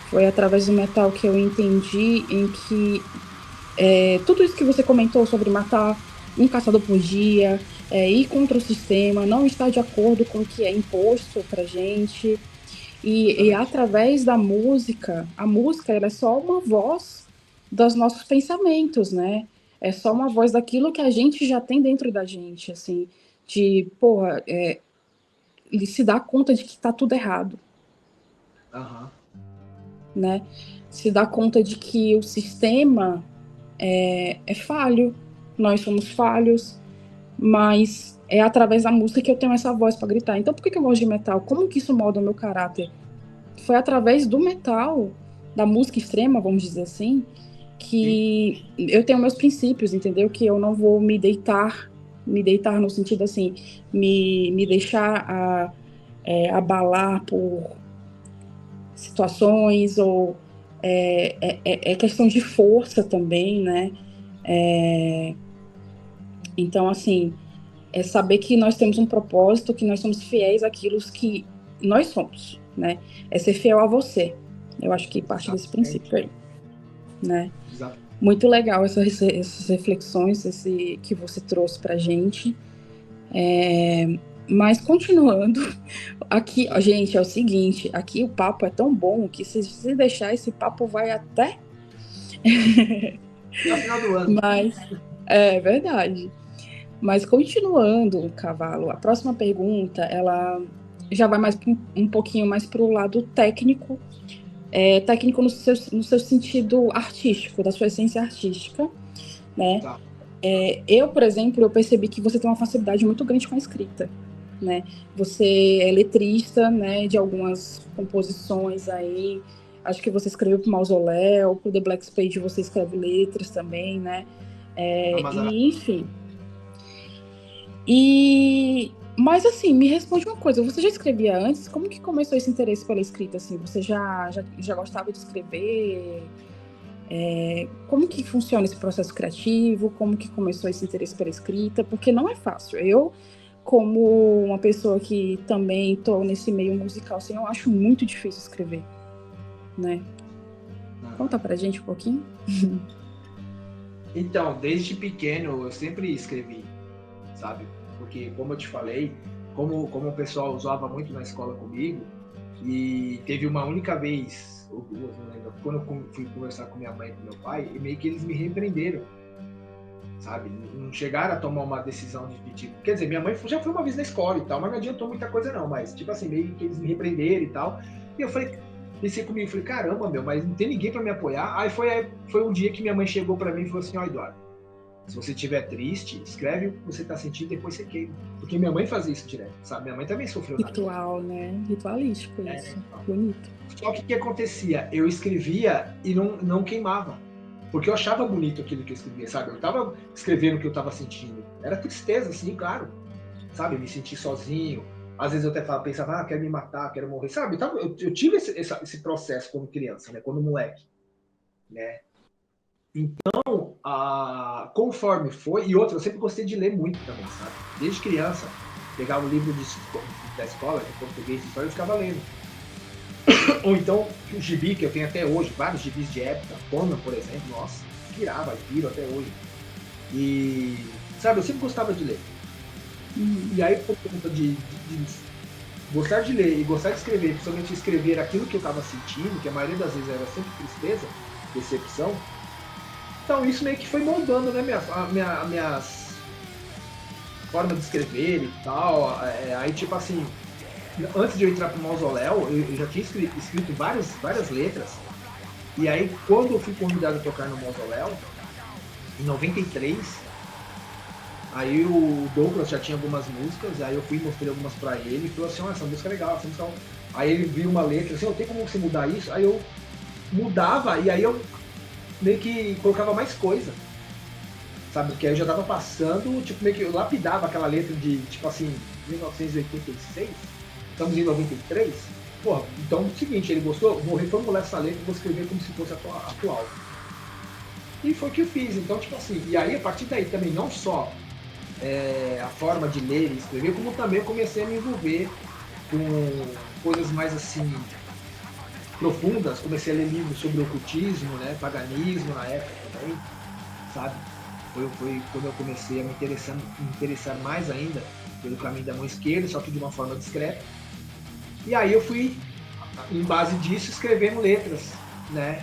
Foi através do metal que eu entendi em que tudo isso que você comentou sobre matar um caçador por dia, ir contra o sistema, não estar de acordo com o que é imposto pra gente. E através da música, a música ela é só uma voz dos nossos pensamentos, né? É só uma voz daquilo que a gente já tem dentro da gente, assim, de, porra, se dar conta de que tá tudo errado, né? Se dar conta de que o sistema é falho, nós somos falhos, mas é através da música que eu tenho essa voz para gritar. Então, por que eu gosto de metal? Como que isso molda o meu caráter? Foi através do metal, da música extrema, vamos dizer assim, que eu tenho meus princípios, entendeu? Que eu não vou me deitar no sentido assim, me deixar abalar por situações, ou é questão de força também, né? Então, assim, é saber que nós temos um propósito, que nós somos fiéis àquilo que nós somos, né? É ser fiel a você. Eu acho que parte desse princípio aí, né? Exato. Muito legal essas reflexões que você trouxe pra gente. Mas continuando, aqui, gente, é o seguinte, aqui o papo é tão bom que se deixar esse papo vai até... Até o final do ano. Mas, é verdade. Mas continuando, Cavalo, a próxima pergunta, ela já vai mais um pouquinho mais para o lado técnico, técnico no seu sentido artístico, da sua essência artística, né? Tá. Eu, por exemplo, eu percebi que você tem uma facilidade muito grande com a escrita, né? Você é letrista, né, de algumas composições aí. Acho que você escreveu para o Mausoléu, para o The Black Spade você escreve letras também, né? E, enfim. Mas assim, me responde uma coisa, você já escrevia antes? Como que começou esse interesse pela escrita, assim? Você já gostava de escrever? Como que funciona esse processo criativo? Como que começou esse interesse pela escrita? Porque não é fácil. Eu, como uma pessoa que também estou nesse meio musical, assim, eu acho muito difícil escrever, né? Conta pra gente um pouquinho. Então, desde pequeno eu sempre escrevi, sabe? Porque, como eu te falei, como o pessoal usava muito na escola comigo, e teve uma única vez, ou duas, não lembro, quando eu fui conversar com minha mãe e com meu pai, e meio que eles me repreenderam, sabe? Não chegaram a tomar uma decisão de tipo... Quer dizer, minha mãe já foi uma vez na escola e tal, mas não adiantou muita coisa não, mas tipo assim, meio que eles me repreenderam e tal. E eu falei, pensei comigo, falei, caramba, meu, mas não tem ninguém pra me apoiar. Aí foi um dia que minha mãe chegou pra mim e falou assim, ó, Eduardo, se você estiver triste, escreve o que você tá sentindo e depois você queima. Porque minha mãe fazia isso direto, sabe? Minha mãe também sofreu na vida. Ritual, né? Ritualístico isso. Bonito. Só que o que acontecia? Eu escrevia e não queimava. Porque eu achava bonito aquilo que eu escrevia, sabe? Eu tava escrevendo o que eu tava sentindo. Era tristeza, assim, claro. Sabe? Me sentir sozinho. Às vezes eu até pensava, quero me matar, quero morrer, sabe? Então, eu tive esse processo como criança, né? Quando moleque, né? Então, conforme foi... E outra, eu sempre gostei de ler muito também, sabe? Desde criança, pegava o livro da escola, de português, de história, eu ficava lendo. Ou então, o gibi que eu tenho até hoje, vários gibis de época, Conan, por exemplo, nossa, pirava, piro até hoje. E, sabe, eu sempre gostava de ler. E aí, por conta de gostar de ler e gostar de escrever, principalmente escrever aquilo que eu estava sentindo, que a maioria das vezes era sempre tristeza, decepção, então isso meio que foi moldando, né, minhas formas de escrever e tal. Aí, tipo assim, antes de eu entrar pro Mausoléu, eu já tinha escrito várias letras. E aí, quando eu fui convidado a tocar no Mausoléu, em 93, aí o Douglas já tinha algumas músicas, aí eu fui e mostrei algumas pra ele, e falou assim, essa música é legal, essa música é legal. Aí ele viu uma letra, assim, tem como você mudar isso? Aí eu mudava e aí eu meio que colocava mais coisa, sabe? Porque aí eu já tava passando, tipo, meio que eu lapidava aquela letra de, tipo assim, 1986, estamos em 93. Porra, então é o seguinte, ele gostou, vou reformular essa letra e vou escrever como se fosse atual. E foi o que eu fiz, então, tipo assim, e aí a partir daí também não só a forma de ler e escrever, como também eu comecei a me envolver com coisas mais assim profundas, comecei a ler livros sobre ocultismo, né, paganismo na época também, sabe? Foi quando eu comecei a me interessar mais ainda pelo caminho da mão esquerda, só que de uma forma discreta. E aí eu fui, em base disso, escrevendo letras, né?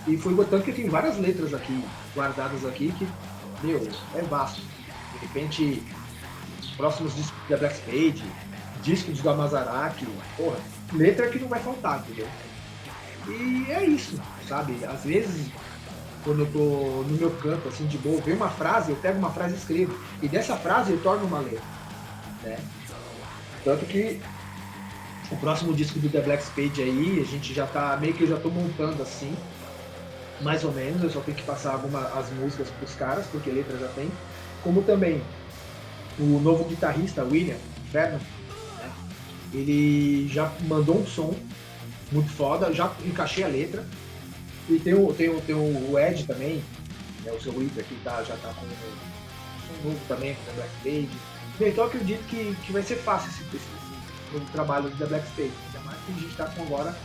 E foi botando que eu tenho várias letras aqui, guardadas aqui, que, meu, é vasto. De repente, próximos discos da Black Spade, discos do Amazaraki, porra, letra que não vai faltar, entendeu? E é isso, sabe? Às vezes, quando eu tô no meu canto, assim, de boa, vem uma frase, eu pego uma frase e escrevo. E dessa frase eu torno uma letra, né? Tanto que o próximo disco do The Black Spade aí, a gente já tá, meio que eu já tô montando assim, mais ou menos, eu só tenho que passar as músicas pros caras, porque letra já tem. Como também o novo guitarrista, William Inferno, né? Ele já mandou um som muito foda, já encaixei a letra. E tem o Ed também, né, o seu Wither, que já tá com um novo também, com o Black Spade. Então eu acredito que vai ser fácil esse novo trabalho da Black Spade. Ainda mais que a gente tá com agora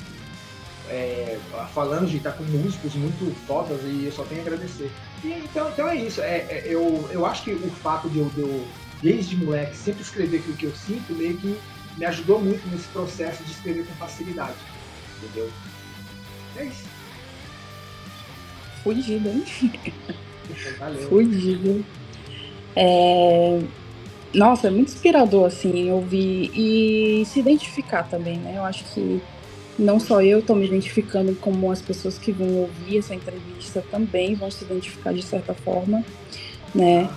falando de estar com músicos muito fodas e eu só tenho a agradecer. E, então é isso. Eu acho que o fato de eu, desde moleque, sempre escrever aquilo que eu sinto, meio que me ajudou muito nesse processo de escrever com facilidade. Entendeu? É isso. Fugido, hein? Valeu. Fugido. Nossa, é muito inspirador, assim, ouvir e se identificar também, né? Eu acho que não só eu estou me identificando, como as pessoas que vão ouvir essa entrevista também vão se identificar de certa forma, né?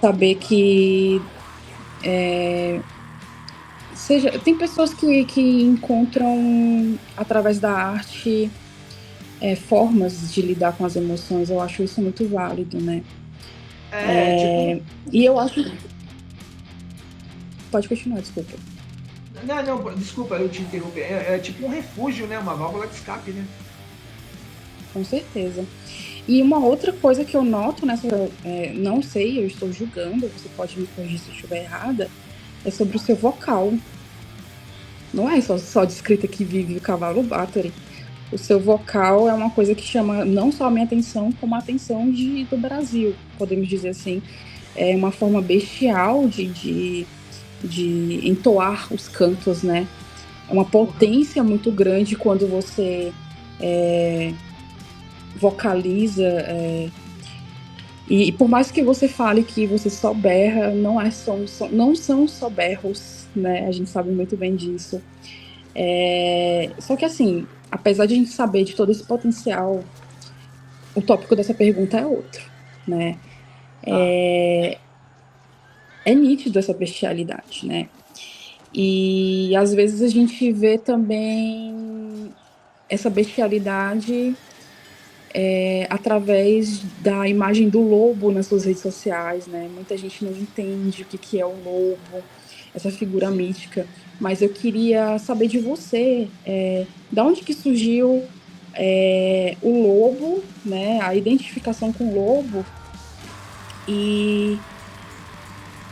Saber que tem pessoas que encontram através da arte formas de lidar com as emoções. Eu acho isso muito válido, né? E eu acho. Pode continuar, desculpa. Não, desculpa eu te interromper. É tipo um refúgio, né? Uma válvula de escape, né? Com certeza. E uma outra coisa que eu noto nessa. Não sei, eu estou julgando, você pode me corrigir se eu estiver errada, é sobre o seu vocal. Não é só de escrita que vive o cavalo Bathory. O seu vocal é uma coisa que chama não só a minha atenção, como a atenção do Brasil, podemos dizer assim. É uma forma bestial de entoar os cantos, né? É uma potência muito grande quando você vocaliza. E por mais que você fale que você só berra, não são só berros, né? A gente sabe muito bem disso. Só que assim, apesar de a gente saber de todo esse potencial, o tópico dessa pergunta é outro, né? É nítido essa bestialidade, né? E às vezes a gente vê também essa bestialidade através da imagem do lobo nas suas redes sociais, né? Muita gente não entende o que é o lobo, essa figura mítica. Mas eu queria saber de você, da onde que surgiu o lobo, né? A identificação com o lobo e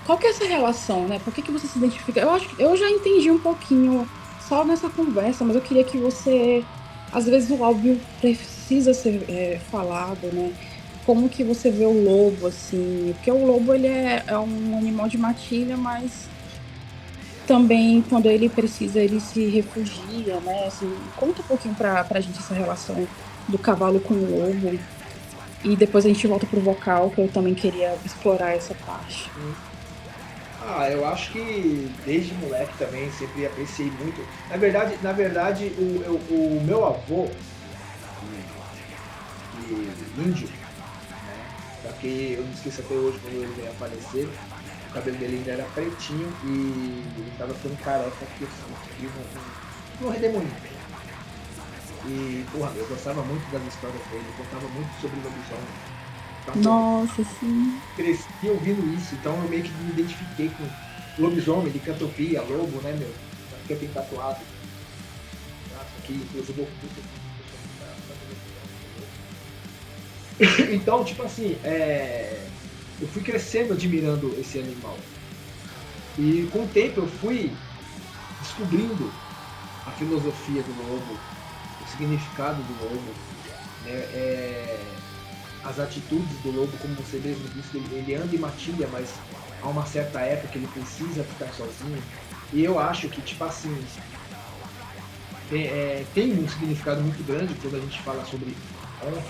qual que é essa relação, né? Por que você se identifica? Eu acho que eu já entendi um pouquinho só nessa conversa, mas eu queria que você, às vezes o óbvio precisa ser falado, né? Como que você vê o lobo, assim? Porque o lobo, ele é um animal de matilha, mas também, quando ele precisa, ele se refugia, né? Assim, conta um pouquinho pra gente essa relação do cavalo com o lobo. E depois a gente volta pro vocal, que eu também queria explorar essa parte. Eu acho que desde moleque também sempre apreciei muito. Na verdade o meu avô, índio, né? Porque eu não esqueço até hoje quando ele veio a falecer, o cabelo dele ainda era pretinho e ele estava ficando careca, porque eu senti no Redemoinho. E, porra, eu gostava muito das histórias dele, contava muito sobre lobisomem. Então, Nossa, sim. cresci ouvindo isso, então eu meio que me identifiquei com lobisomem, licantropia, lobo, né, meu? Que eu tenho tatuado. Aqui, inclusive, eu então, tipo assim, eu fui crescendo admirando esse animal. E com o tempo eu fui descobrindo a filosofia do lobo, o significado do lobo, né? As atitudes do lobo, como você mesmo disse, ele anda e matilha, mas a uma certa época ele precisa ficar sozinho. E eu acho que, tipo assim, tem um significado muito grande quando a gente fala sobre honra,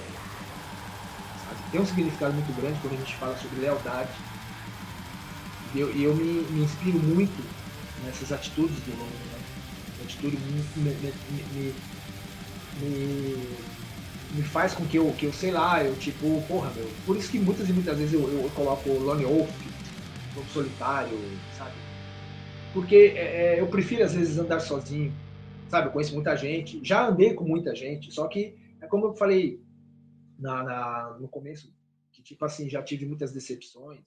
sabe? Tem um significado muito grande quando a gente fala sobre lealdade. E eu me inspiro muito nessas atitudes do lobo, né? A atitude me faz com que eu, sei lá, eu tipo, porra, meu. Por isso que muitas e muitas vezes eu coloco Lone Wolf, Lobo Solitário, sabe? Porque eu prefiro às vezes andar sozinho, sabe? Eu conheço muita gente, já andei com muita gente, só que é como eu falei no começo, que tipo assim, já tive muitas decepções,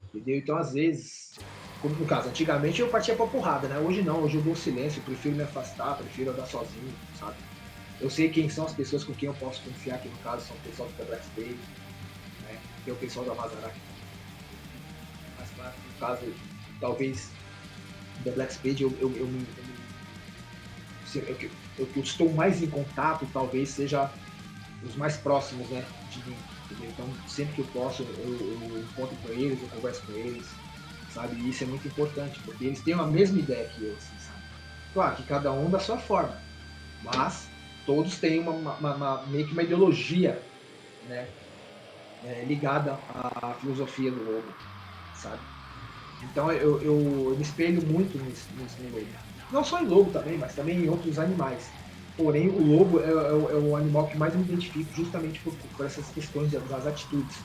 entendeu? Então às vezes, como no caso, antigamente eu partia pra porrada, né? Hoje não, hoje eu dou silêncio, eu prefiro me afastar, prefiro andar sozinho, sabe? Eu sei quem são as pessoas com quem eu posso confiar, que no caso são o pessoal do Black Stage, né? Tem o pessoal da Mazarac. Mas claro, no caso, talvez da Black Spade eu estou mais em contato, talvez seja os mais próximos, né, de mim. Entendeu? Então, sempre que eu posso, eu encontro com eles, eu converso com eles, sabe? E isso é muito importante, porque eles têm a mesma ideia que eu, assim, sabe? Claro que cada um da sua forma, mas todos têm meio que uma ideologia, né, ligada à filosofia do lobo, sabe? Então eu me espelho muito no lobo. Não só em lobo também, mas também em outros animais. Porém, o lobo é o animal que mais me identifico justamente por essas questões das atitudes.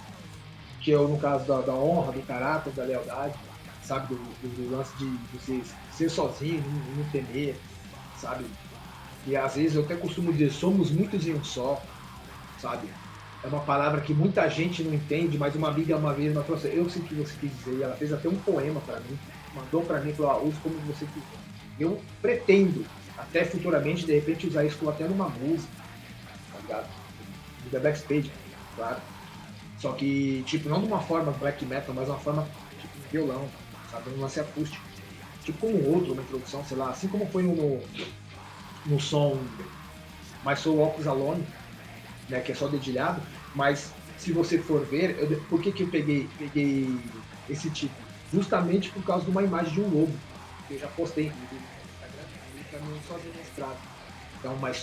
Que eu, no caso da honra, do caráter, da lealdade, sabe? Do lance de você ser sozinho, não temer, sabe? E às vezes eu até costumo dizer, somos muitos em um só, sabe? É uma palavra que muita gente não entende, mas uma amiga uma vez me trouxe, eu sei o que você quis dizer, e ela fez até um poema para mim, mandou para mim e falou, use como você quiser. Eu pretendo, até futuramente, de repente, usar isso até numa música, tá ligado? Da Backstage, claro. Só que, tipo, não de uma forma black metal, mas uma forma, tipo, violão, sabe? Um lance acústico. Tipo como outro, uma introdução, sei lá, assim como foi no som My Soul Walks Alone, né, que é só dedilhado, mas se você for ver, por que eu peguei esse título? Justamente por causa de uma imagem de um lobo, que eu já postei no Instagram, ele caminhando sozinho na estrada. Então, My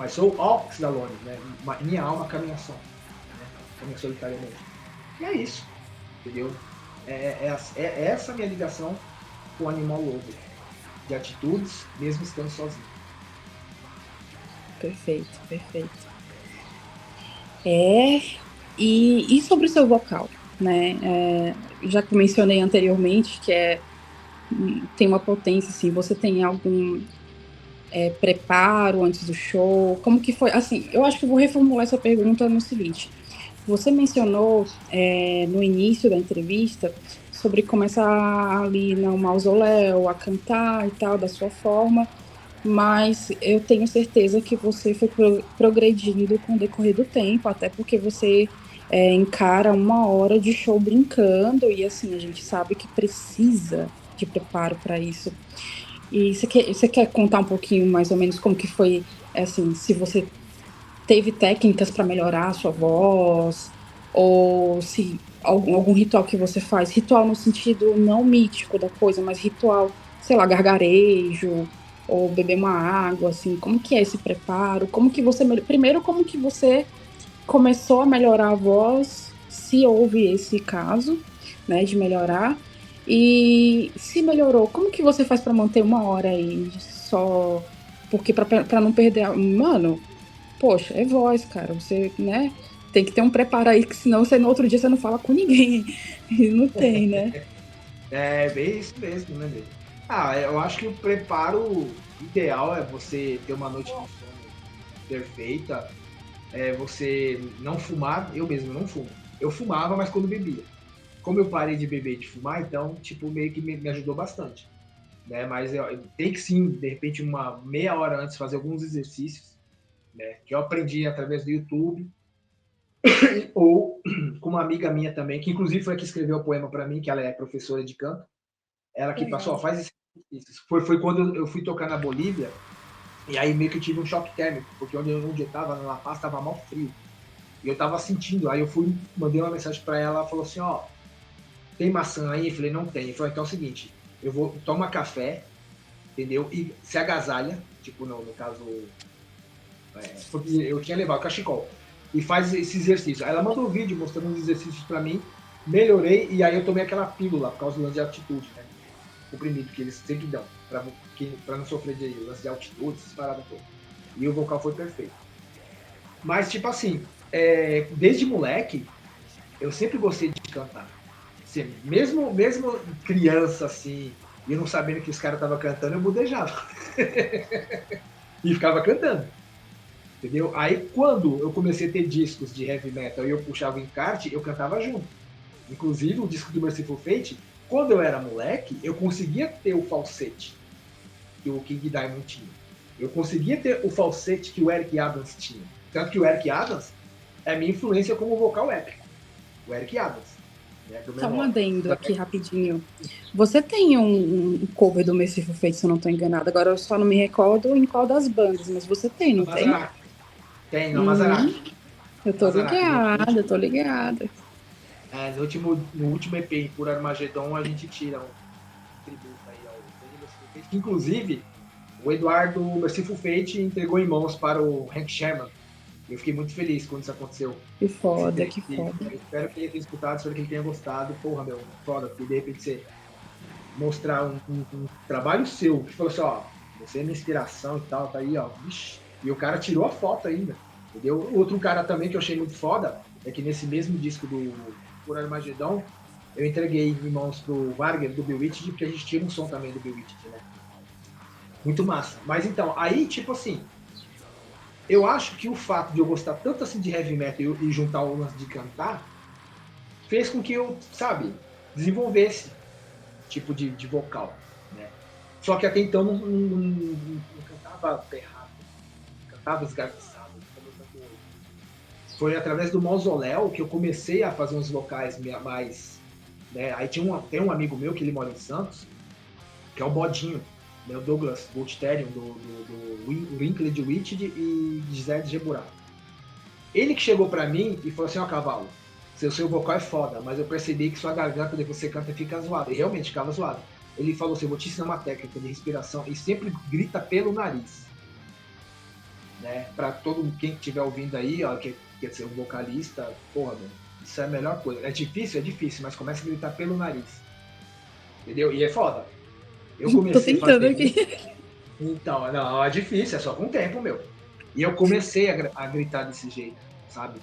Soul Walks Alone, né, minha alma caminha só, né, caminha solitariamente. E é isso, entendeu? É essa minha ligação com o animal lobo, de atitudes, mesmo estando sozinho. Perfeito, perfeito. E sobre o seu vocal, né? Já que mencionei anteriormente que tem uma potência, assim, você tem algum preparo antes do show? Como que foi? Assim, eu acho que eu vou reformular essa pergunta no seguinte. Você mencionou no início da entrevista sobre começar ali no mausoléu, a cantar e tal, da sua forma, mas eu tenho certeza que você foi progredindo com o decorrer do tempo, até porque você encara 1 hora de show brincando, e assim, a gente sabe que precisa de preparo para isso. E você quer contar um pouquinho mais ou menos como que foi, assim, se você teve técnicas para melhorar a sua voz, ou se algum ritual que você faz, ritual no sentido não mítico da coisa, mas ritual, sei lá, gargarejo, ou beber uma água, assim, como que é esse preparo? Como que você, primeiro, como que você começou a melhorar a voz, se houve esse caso, né, de melhorar, e se melhorou, como que você faz para manter 1 hora aí, só, porque para não perder, mano, poxa, é voz, cara, você, né, tem que ter um preparo aí, que senão você no outro dia você não fala com ninguém, e não tem, né? É bem isso mesmo, né, velho? Eu acho que o preparo O ideal é você ter uma noite de sono perfeita, você não fumar, eu mesmo não fumo. Eu fumava, mas quando bebia. Como eu parei de beber e de fumar, então, tipo, meio que me ajudou bastante. Né? Mas tem que sim, de repente, uma meia hora antes fazer alguns exercícios, né? Que eu aprendi através do YouTube, ou com uma amiga minha também, que inclusive foi a que escreveu o poema para mim, que ela é professora de canto. Ela que passou, ó, Legal. faz exercícios. Foi quando eu fui tocar na Bolívia, e aí meio que eu tive um choque térmico, porque onde eu tava, na La Paz, tava mal frio. E eu tava sentindo, aí eu fui, mandei uma mensagem para ela, ela falou assim, ó, tem maçã aí? Eu falei, não tem. Eu falei, então é o seguinte, eu vou, toma café, entendeu? E se agasalha, tipo, no caso, porque eu tinha levado cachecol, e faz esse exercício. Aí ela mandou um vídeo mostrando uns exercícios para mim, melhorei, e aí eu tomei aquela pílula, por causa do lance de altitude, né? Comprimido que eles sempre dão, pra não sofrer de lance de altitude, essas paradas todas. E o vocal foi perfeito. Mas, tipo assim, desde moleque, eu sempre gostei de cantar. Assim, mesmo criança, assim, e não sabendo que os caras estavam cantando, eu mudejava. E ficava cantando. Entendeu? Aí, quando eu comecei a ter discos de heavy metal e eu puxava o encarte, eu cantava junto. Inclusive, o disco do Merciful Fate, quando eu era moleque, eu conseguia ter o falsete que o King Diamond tinha. Eu conseguia ter o falsete que o Eric Adams tinha. Tanto que o Eric Adams é a minha influência como vocal épico. O Eric Adams. Né, do Só um menor. adendo aqui rapidinho. Você tem um cover do Merciful Fate, se eu não estou enganada. Agora eu só não me recordo em qual das bandas, mas você tem, A não tem? Mazaraki. Tem, na Mazaraki. Eu tô Mazaraki. ligada, eu tô ligada. No último EP, por Armagedon, a gente tira um tributo aí ao Merciful Fate. Que, inclusive, o Eduardo Merciful Fate entregou em mãos para o Hank Sherman. Eu fiquei muito feliz quando isso aconteceu. Que foda, que Eu foda. espero que ele tenha escutado, espero que ele tenha gostado. Porra, meu, foda, porque de repente você mostrar um trabalho seu, que falou assim, ó, você é minha inspiração e tal, tá aí, ó. Ixi, e o cara tirou a foto ainda. Entendeu? Outro cara também que eu achei muito foda é que nesse mesmo disco do Por Armagedon, eu entreguei em mãos pro Wagner do Bewitched, porque a gente tinha um som também do Bewitched, né? Muito massa. Mas então, aí, tipo assim, eu acho que o fato de eu gostar tanto assim de heavy metal e juntar o lance de cantar, fez com que eu, sabe, desenvolvesse tipo de vocal, né? Só que até então não cantava berrado, cantava esgarçado, como eu canto hoje. Foi através do Mausoléu que eu comecei a fazer uns vocais mais, né? Aí tem um amigo meu que ele mora em Santos, que é o Bodinho, né? O Douglas Goldterion, do Winkled Witched e Gisele de Geburá. Ele que chegou pra mim e falou assim, ó, Cavalo, seu vocal é foda, mas eu percebi que sua garganta, depois você canta, fica zoada. E realmente ficava zoada. Ele falou assim, eu vou te ensinar uma técnica de respiração e sempre grita pelo nariz. Né? Pra todo quem estiver ouvindo aí, ó, que quer ser um vocalista, porra, meu, isso é a melhor coisa. É difícil, mas começa a gritar pelo nariz. Entendeu? E é foda. Eu Tô comecei a tentando fazer aqui. isso. Então, não, é difícil, é só com o tempo, meu. E eu comecei a gritar desse jeito, sabe?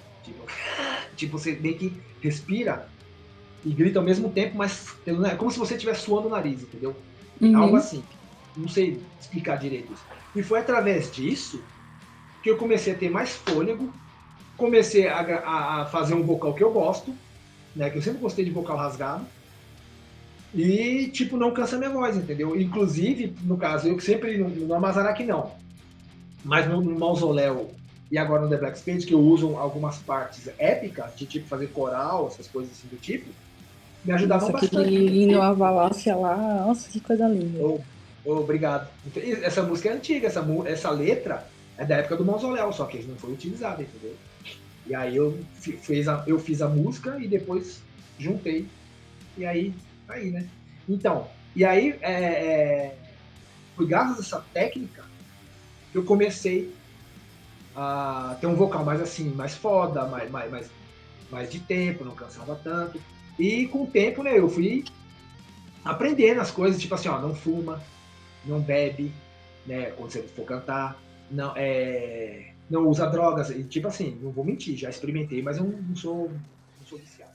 Tipo, você meio que respira e grita ao mesmo tempo, mas é como se você estivesse suando o nariz, entendeu? Algo Uhum. assim. Não sei explicar direito isso. E foi através disso que eu comecei a ter mais fôlego, comecei a fazer um vocal que eu gosto, né? Que eu sempre gostei de vocal rasgado. E, tipo, não cansa minha voz, entendeu? Inclusive, no caso, eu sempre, no Amazarac não, mas no Mausoléu e agora no The Black Spade, que eu uso algumas partes épicas, de tipo fazer coral, essas coisas assim do tipo, me ajudavam Nossa, bastante. aquele hino à Valácia lá, nossa, que coisa linda. Oh, oh, obrigado. Essa música é antiga, essa letra é da época do Mausoléu, só que não foi utilizada, entendeu? E aí eu fiz a música e depois juntei. E aí, né? Então, e aí, foi graças a essa técnica que eu comecei a ter um vocal mais assim, mais foda, mais de tempo, não cansava tanto. E com o tempo, né, eu fui aprendendo as coisas, tipo assim, ó, não fuma, não bebe, né, quando você for cantar, não usa drogas, e tipo assim, não vou mentir, já experimentei, mas eu não sou viciado.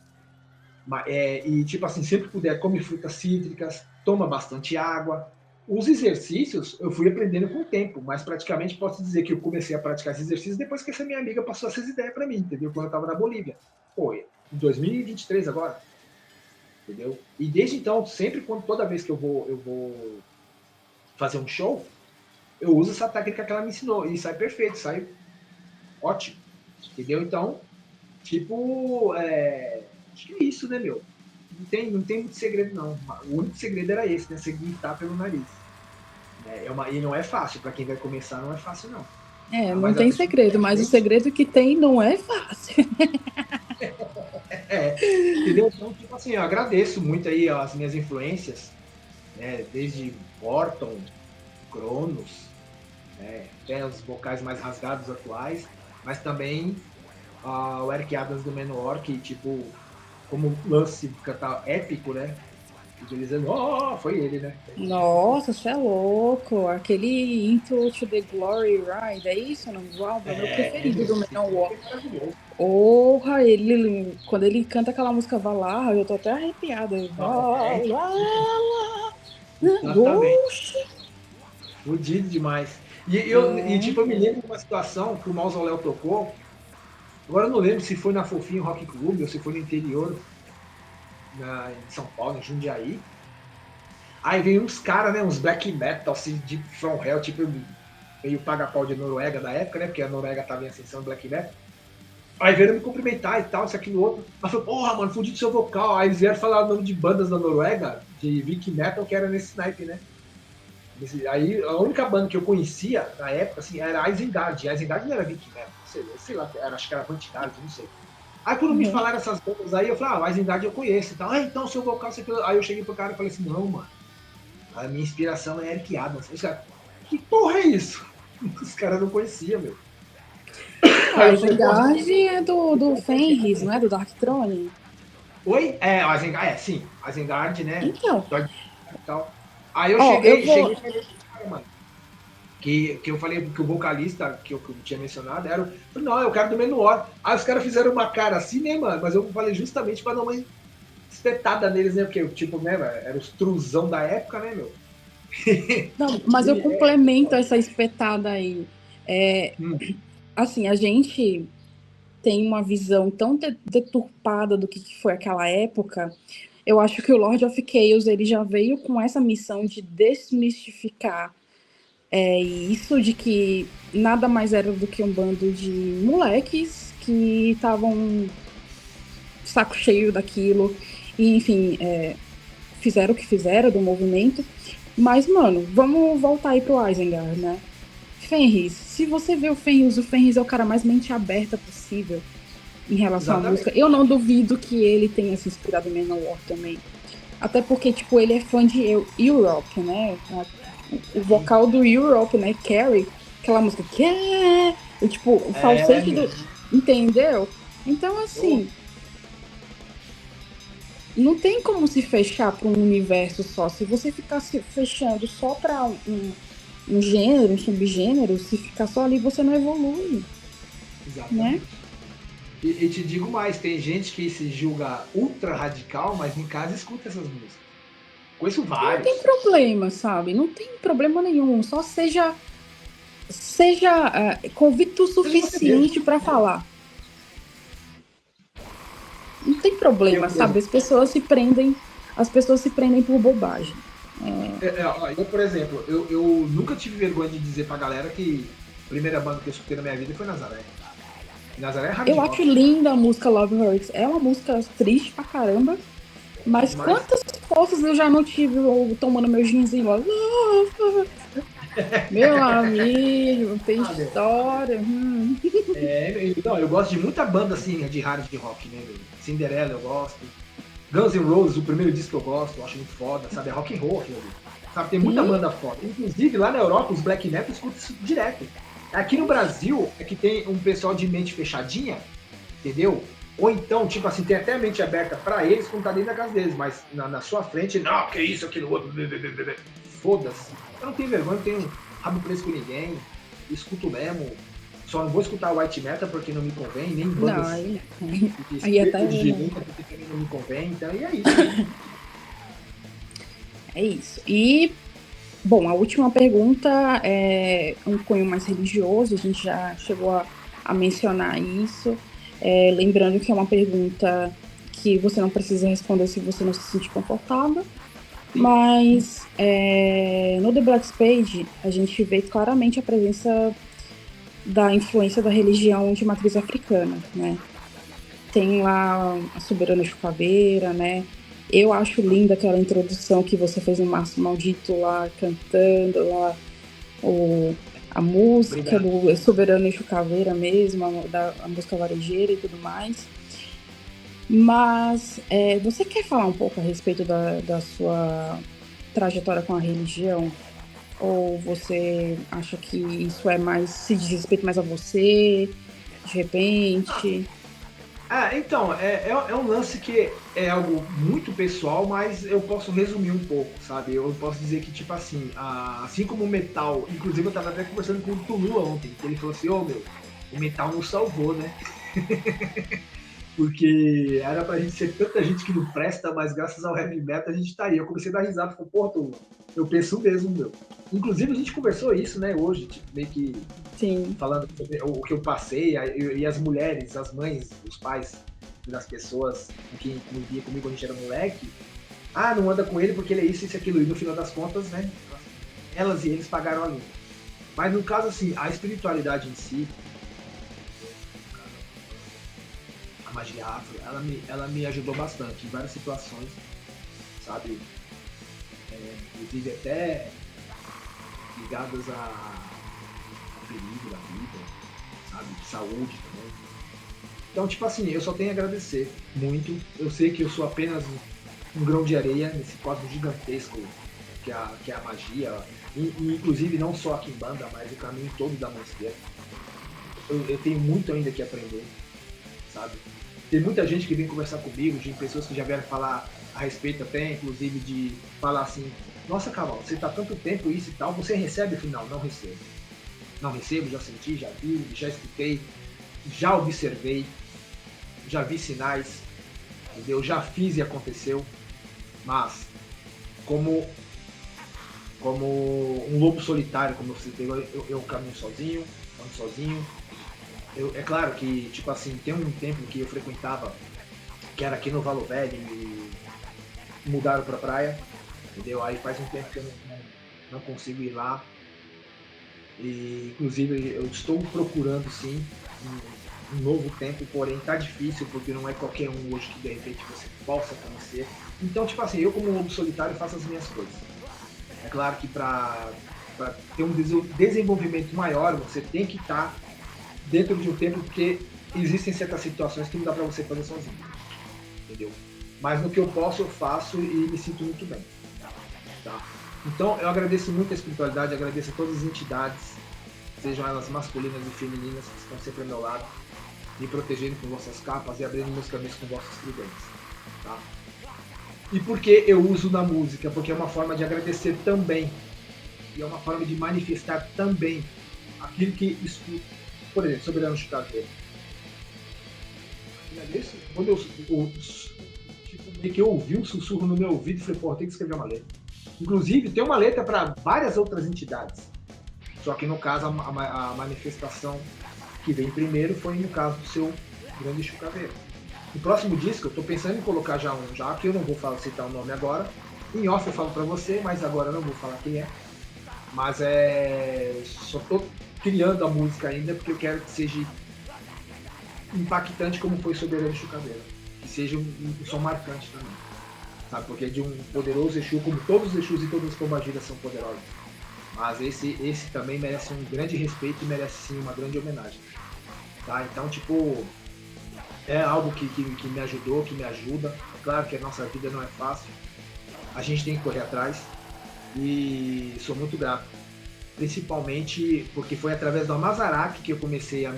E tipo assim, sempre que puder, come frutas cítricas, toma bastante água, Os exercícios eu fui aprendendo com o tempo, mas praticamente posso dizer que eu comecei a praticar esses exercícios depois que essa minha amiga passou essas ideias para mim, entendeu? Quando eu estava na Bolívia. Pô, em 2023 agora, entendeu? E desde então, sempre toda vez que eu vou fazer um show, eu uso essa técnica que ela me ensinou e sai perfeito, sai ótimo, entendeu? Então, tipo, acho que é isso, né, meu? Não tem muito segredo, não. O único segredo era esse, né? Você gritar pelo nariz. E não é fácil, para quem vai começar não é fácil, não. Não tem segredo, mas o segredo que tem não é fácil. Entendeu? Então, tipo assim, eu agradeço muito aí as minhas influências, né? Desde Morton, Cronos, né? Até os vocais mais rasgados atuais, mas também o Eric Adams do Manowar, que, tipo, como lance de cantar épico, né? Utilizando, foi ele, né? Nossa, você é louco. Aquele Into to the Glory Ride, é isso o nome do álbum? É meu preferido do Manowar. Porra, quando ele canta aquela música Valhalla, eu tô até arrepiada. Valhalla! Exatamente. Fudido demais. E tipo, eu me lembro de uma situação que o Mausoléu tocou. Agora eu não lembro se foi na Fofinho Rock Club ou se foi no interior, em São Paulo, em Jundiaí. Aí veio uns caras, né? Uns black metal, assim, de From Hell, tipo, meio paga-pau de Noruega da época, né? Porque a Noruega tava em ascensão black metal. Aí vieram me cumprimentar e tal, isso aqui no outro. Aí falei, porra, mano, fudido seu vocal. Aí eles vieram falar o nome de bandas da Noruega, de Viking Metal, que era nesse snipe, né? Aí a única banda que eu conhecia na época, assim, era Isengard. A Isengard não era Viking Metal, sei lá, acho que era Vanguard, não sei. Aí quando me falaram essas bandas aí, eu falei, a Isengard eu conheço e tal. Então seu vocal, você... Aí eu cheguei pro cara e falei assim, não, mano, a minha inspiração é Eric Adams. Os caras, que porra é isso? Os caras não conheciam, meu. A Isengard é do Fenris, não é? Do Dark Throne? Oi? A Isengard, sim. A Isengard, né? Então. Tal. Aí eu cheguei e falei pro cara, mano, que eu falei que o vocalista que eu tinha mencionado era o. Não, é o cara do Menor. Aí os caras fizeram uma cara assim, né, mano? Mas eu falei justamente pra dar uma espetada neles, né? Porque, tipo, né, era os truzão da época, né, meu? Não, mas eu complemento essa espetada aí. Assim, a gente tem uma visão tão deturpada do que foi aquela época. Eu acho que o Lord of Chaos ele já veio com essa missão de desmistificar isso de que nada mais era do que um bando de moleques que estavam saco cheio daquilo e, enfim, fizeram o que fizeram do movimento. Mas, mano, vamos voltar aí pro Isengard, né? Fenris, se você vê o Fenris é o cara mais mente aberta possível em relação à música. Eu não duvido que ele tenha se inspirado em Manowar também. Até porque, tipo, ele é fã de Europe, né? O vocal do Europe, né? Carrie, aquela música que é... tipo, o falsete do... Entendeu? Então, assim... Não tem como se fechar para um universo só. Se você ficar se fechando só para um gênero, um subgênero, se ficar só ali, você não evolui. Exatamente. Né? E te digo mais, tem gente que se julga ultra radical, mas em casa escuta essas músicas. Conheço vários. Não tem problema, sabe? Não tem problema nenhum. Só seja convicto o suficiente para falar. Não tem problema, sabe? As pessoas se prendem por bobagem. Eu, por exemplo, eu nunca tive vergonha de dizer pra galera que a primeira banda que eu escutei na minha vida foi Nazaré. Nazaré é hard Eu rock. acho linda a música Love Hurts. É uma música triste pra caramba. Mas quantas forças eu já não tive tomando meu ginzinho lá? Meu amigo, tem história. Não, eu gosto de muita banda assim de hard rock, né? Cinderella eu gosto. Guns N' Roses, o primeiro disco que eu gosto, eu acho muito foda, sabe? É rock and roll aquilo ali. Sabe? Tem muita banda foda. Inclusive, lá na Europa, os black metal escutam isso direto. Aqui no Brasil, é que tem um pessoal de mente fechadinha, entendeu? Ou então, tipo assim, tem até a mente aberta pra eles quando tá dentro da casa deles, mas na sua frente, não, que isso, aquilo outro, foda-se. Eu não tenho vergonha, não tenho rabo preso com ninguém, escuto mesmo. Só não vou escutar white metal porque não me convém, nem bandas aí até de direita porque também não me convém, então e é isso. É isso. E Bom, a última pergunta é um cunho mais religioso, a gente já chegou a mencionar isso. Lembrando que é uma pergunta que você não precisa responder se você não se sentir confortável, Sim. mas no The Black Page a gente vê claramente a presença da influência da religião de matriz africana, né? Tem lá a Soberana Chucaveira, né? Eu acho linda aquela introdução que você fez no Março Maldito lá, cantando lá o, a música Obrigado. do Soberano Exu Caveira mesmo, a música varejeira e tudo mais. Mas você quer falar um pouco a respeito da sua trajetória com a religião? Ou você acha que isso se diz respeito mais a você, de repente? Então, é um lance que é algo muito pessoal, mas eu posso resumir um pouco, sabe? Eu posso dizer que, tipo assim, assim como o metal, inclusive eu tava até conversando com o Tulu ontem, que ele falou assim, ô meu, o metal nos salvou, né? Porque era pra gente ser tanta gente que não presta, mas graças ao heavy metal a gente tá aí. Eu comecei a dar risada, falei, pô, Tulu, eu penso mesmo, meu. Inclusive a gente conversou isso, né, hoje, tipo, meio que Sim. falando sobre o que eu passei, e as mulheres, as mães, os pais das pessoas que vivia comigo quando a gente era moleque, não anda com ele porque ele é isso, aquilo, e no final das contas, né, elas e eles pagaram a língua. Mas no caso, assim, a espiritualidade em si, a magia afro, ela me ajudou bastante em várias situações, sabe? Inclusive até ligadas a perigo da vida, sabe? De saúde também. Então, tipo assim, eu só tenho a agradecer muito. Eu sei que eu sou apenas um grão de areia nesse cosmos gigantesco que é a magia. E inclusive não só aqui em banda, mas o caminho todo da música. Eu tenho muito ainda que aprender, sabe? Tem muita gente que vem conversar comigo, de pessoas que já vieram falar a respeito até, inclusive de falar assim, nossa, Carol, você tá tanto tempo isso e tal, você recebe o final? Não recebo. Não recebo, já senti, já vi, já escutei, já observei, já vi sinais, entendeu? Já fiz e aconteceu, mas como um lobo solitário, como você tem, eu caminho sozinho, ando sozinho. É claro que, tipo assim, tem um tempo que eu frequentava, que era aqui no Valo Velho, e mudaram pra praia, entendeu? Aí faz um tempo que eu não consigo ir lá. E, inclusive, eu estou procurando, sim, um novo tempo, porém tá difícil, porque não é qualquer um hoje que de repente você possa conhecer. Então, tipo assim, eu como lobo solitário faço as minhas coisas. É claro que para ter um desenvolvimento maior, você tem que estar dentro de um tempo, porque existem certas situações que não dá para você fazer sozinho, entendeu? Mas no que eu posso, eu faço e me sinto muito bem, tá? Então, eu agradeço muito a espiritualidade, agradeço a todas as entidades, sejam elas masculinas e femininas, que estão sempre ao meu lado, me protegendo com vossas capas e abrindo meus caminhos com vossos tridentes, tá? E por que eu uso na música? Porque é uma forma de agradecer também, e é uma forma de manifestar também aquilo que escuto. Por exemplo, Soberano Chicago. Quando tipo, meio que eu ouvi um sussurro no meu ouvido e falei, pô, tem que escrever uma letra. Inclusive, tem uma letra para várias outras entidades. Só que no caso, a manifestação que vem primeiro foi no caso do seu grande chucaveiro. No próximo disco, eu tô pensando em colocar já que eu não vou citar o nome agora. Em off eu falo para você, mas agora eu não vou falar quem é. Mas só tô criando a música ainda porque eu quero que seja impactante como foi Soberano Chucaveiro. Que seja um som marcante também. Sabe? Porque é de um poderoso Exu, como todos os Exus e todas as pombagiras são poderosos. Mas esse também merece um grande respeito e merece sim uma grande homenagem. Tá? Então, tipo, é algo que me ajudou, que me ajuda. Claro que a nossa vida não é fácil. A gente tem que correr atrás. E sou muito grato. Principalmente porque foi através do Amazarac que eu comecei a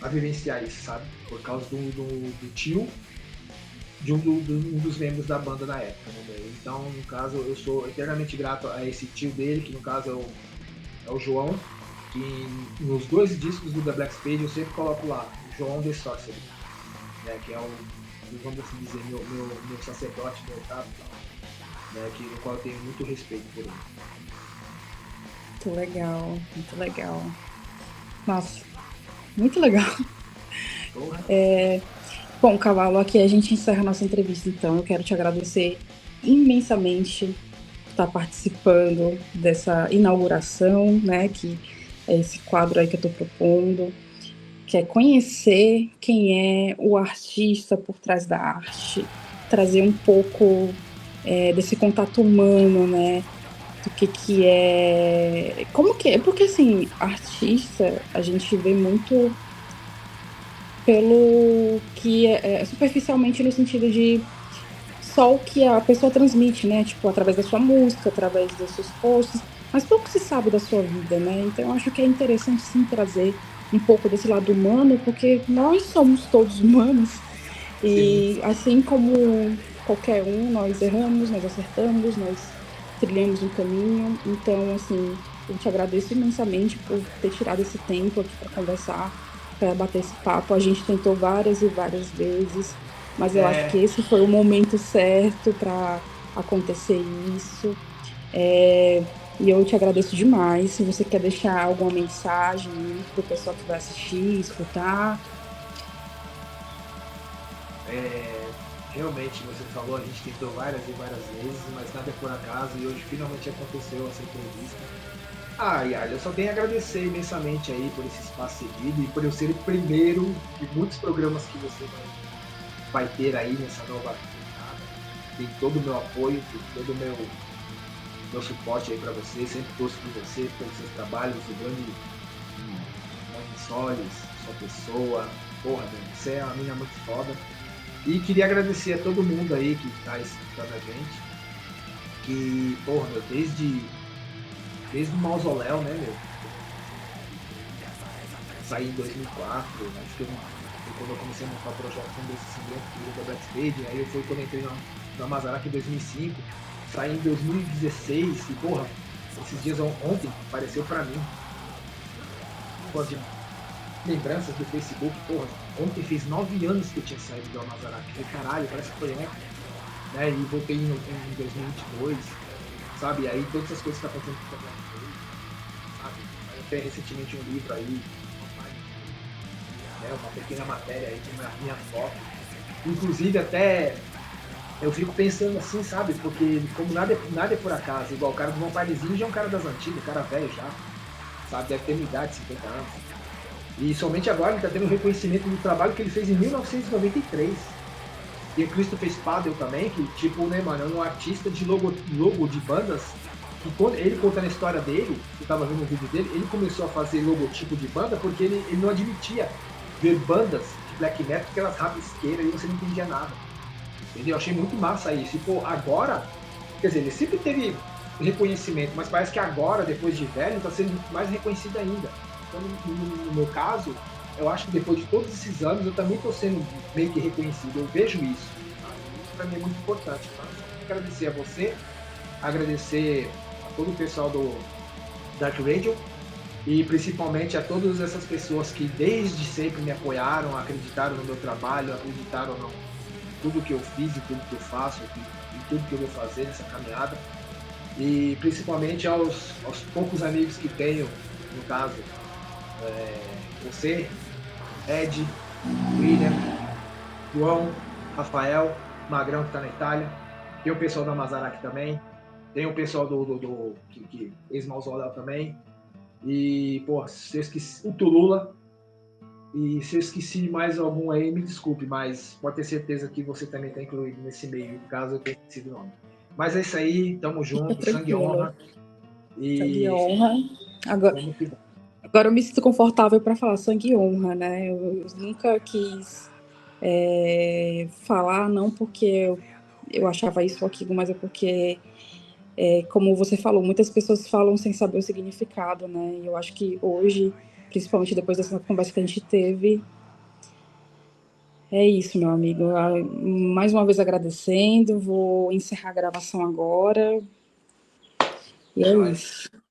vivenciar isso, sabe? Por causa do tio de um dos membros da banda na época. Né? Então, no caso, eu sou eternamente grato a esse tio dele, que no caso é o João, que nos dois discos do The Black Spade eu sempre coloco lá, João The Sorcery, né? Que é o, vamos assim dizer, meu sacerdote, meu etapa. né, no qual eu tenho muito respeito por ele. Muito legal, muito legal. Nossa, muito legal. Porra. Bom, Cavalo, aqui a gente encerra a nossa entrevista, então. Eu quero te agradecer imensamente por estar participando dessa inauguração, né, que é esse quadro aí que eu estou propondo, que é conhecer quem é o artista por trás da arte, trazer um pouco desse contato humano, né, do que é... Como que é? Porque, assim, artista, a gente vê muito pelo que é superficialmente no sentido de só o que a pessoa transmite, né? Tipo, através da sua música, através dos seus posts, mas pouco se sabe da sua vida, né? Então, eu acho que é interessante, sim, trazer um pouco desse lado humano, porque nós somos todos humanos, Sim. e assim como qualquer um, nós erramos, nós acertamos, nós trilhamos um caminho. Então, assim, eu te agradeço imensamente por ter tirado esse tempo aqui para conversar, para bater esse papo. A gente tentou várias e várias vezes, mas eu acho que esse foi o momento certo para acontecer isso. E eu te agradeço demais. Se você quer deixar alguma mensagem para o pessoal que vai assistir, escutar. Realmente, você falou, a gente tentou várias e várias vezes, mas nada é por acaso e hoje finalmente aconteceu essa entrevista. Yara, eu só tenho a agradecer imensamente aí por esse espaço cedido e por eu ser o primeiro de muitos programas que você vai ter aí nessa nova temporada. Tem todo o meu apoio, tem todo o meu suporte aí para você, sempre torço por você, pelos seus trabalhos, o grande Mãe Solis, sua pessoa, porra, você é uma mina muito foda. E queria agradecer a todo mundo aí que está escutando a gente, que, porra, meu, desde o Mausoléu, né, meu, saí em 2004, acho que quando eu comecei a montar o projeto com esse Sangriento da Backstage, aí foi quando eu entrei na Mazaraca em 2005, saí em 2016 e, porra, esses dias ontem apareceu pra mim, de lembranças do Facebook, porra, ontem fez 9 anos que eu tinha saído do Mazaraca, falei, caralho, parece que foi ontem, né, e voltei em 2022, sabe, e aí todas essas coisas que tá acontecendo com o sabe, até recentemente um livro aí, uma pequena matéria aí de minha foto. Inclusive, até eu fico pensando assim, sabe? Porque como nada é por acaso, igual o cara do Vampirezinho já é um cara das antigas, um cara velho já, sabe? Deve ter minha idade, 50 anos. E somente agora ele está tendo reconhecimento do trabalho que ele fez em 1993. E o Christopher Spadel também, que tipo, né, mano, é um artista de logo de bandas, que quando ele contando a história dele, eu tava vendo o vídeo dele, ele começou a fazer logotipo de banda porque ele não admitia ver bandas de black metal que elas rabisqueiras e você não entendia nada. Entendeu? Eu achei muito massa isso. E, pô, agora, quer dizer, ele sempre teve reconhecimento, mas parece que agora, depois de velho, está sendo mais reconhecido ainda. Então, no meu caso, eu acho que depois de todos esses anos, eu também estou sendo meio que reconhecido. Eu vejo isso. Tá? Isso para mim é muito importante. Então, eu quero agradecer a você, agradecer a todo o pessoal do Dark Radio e principalmente a todas essas pessoas que desde sempre me apoiaram, acreditaram no meu trabalho, acreditaram no tudo que eu fiz e tudo que eu faço e tudo que eu vou fazer nessa caminhada. E principalmente aos poucos amigos que tenho, no caso, você, Ed, William, João, Rafael, Magrão que está na Itália, tem o pessoal da Mazarac também, tem o pessoal do ex-Mausoléu também, e, pô, se eu esqueci, o Tulula, e se eu esqueci mais algum aí, me desculpe, mas pode ter certeza que você também está incluído nesse meio, caso eu tenha esquecido o nome. Mas é isso aí, tamo Fica junto, sangue e tranquilo. honra. Sangue e E honra. Agora, vamos que agora eu me sinto confortável para falar sangue e honra, né? Eu nunca quis falar, não porque eu achava isso ou aquilo, mas é porque, como você falou, muitas pessoas falam sem saber o significado, né? E eu acho que hoje, principalmente depois dessa conversa que a gente teve, é isso, meu amigo. Mais uma vez agradecendo, vou encerrar a gravação agora. E é é nóis. isso.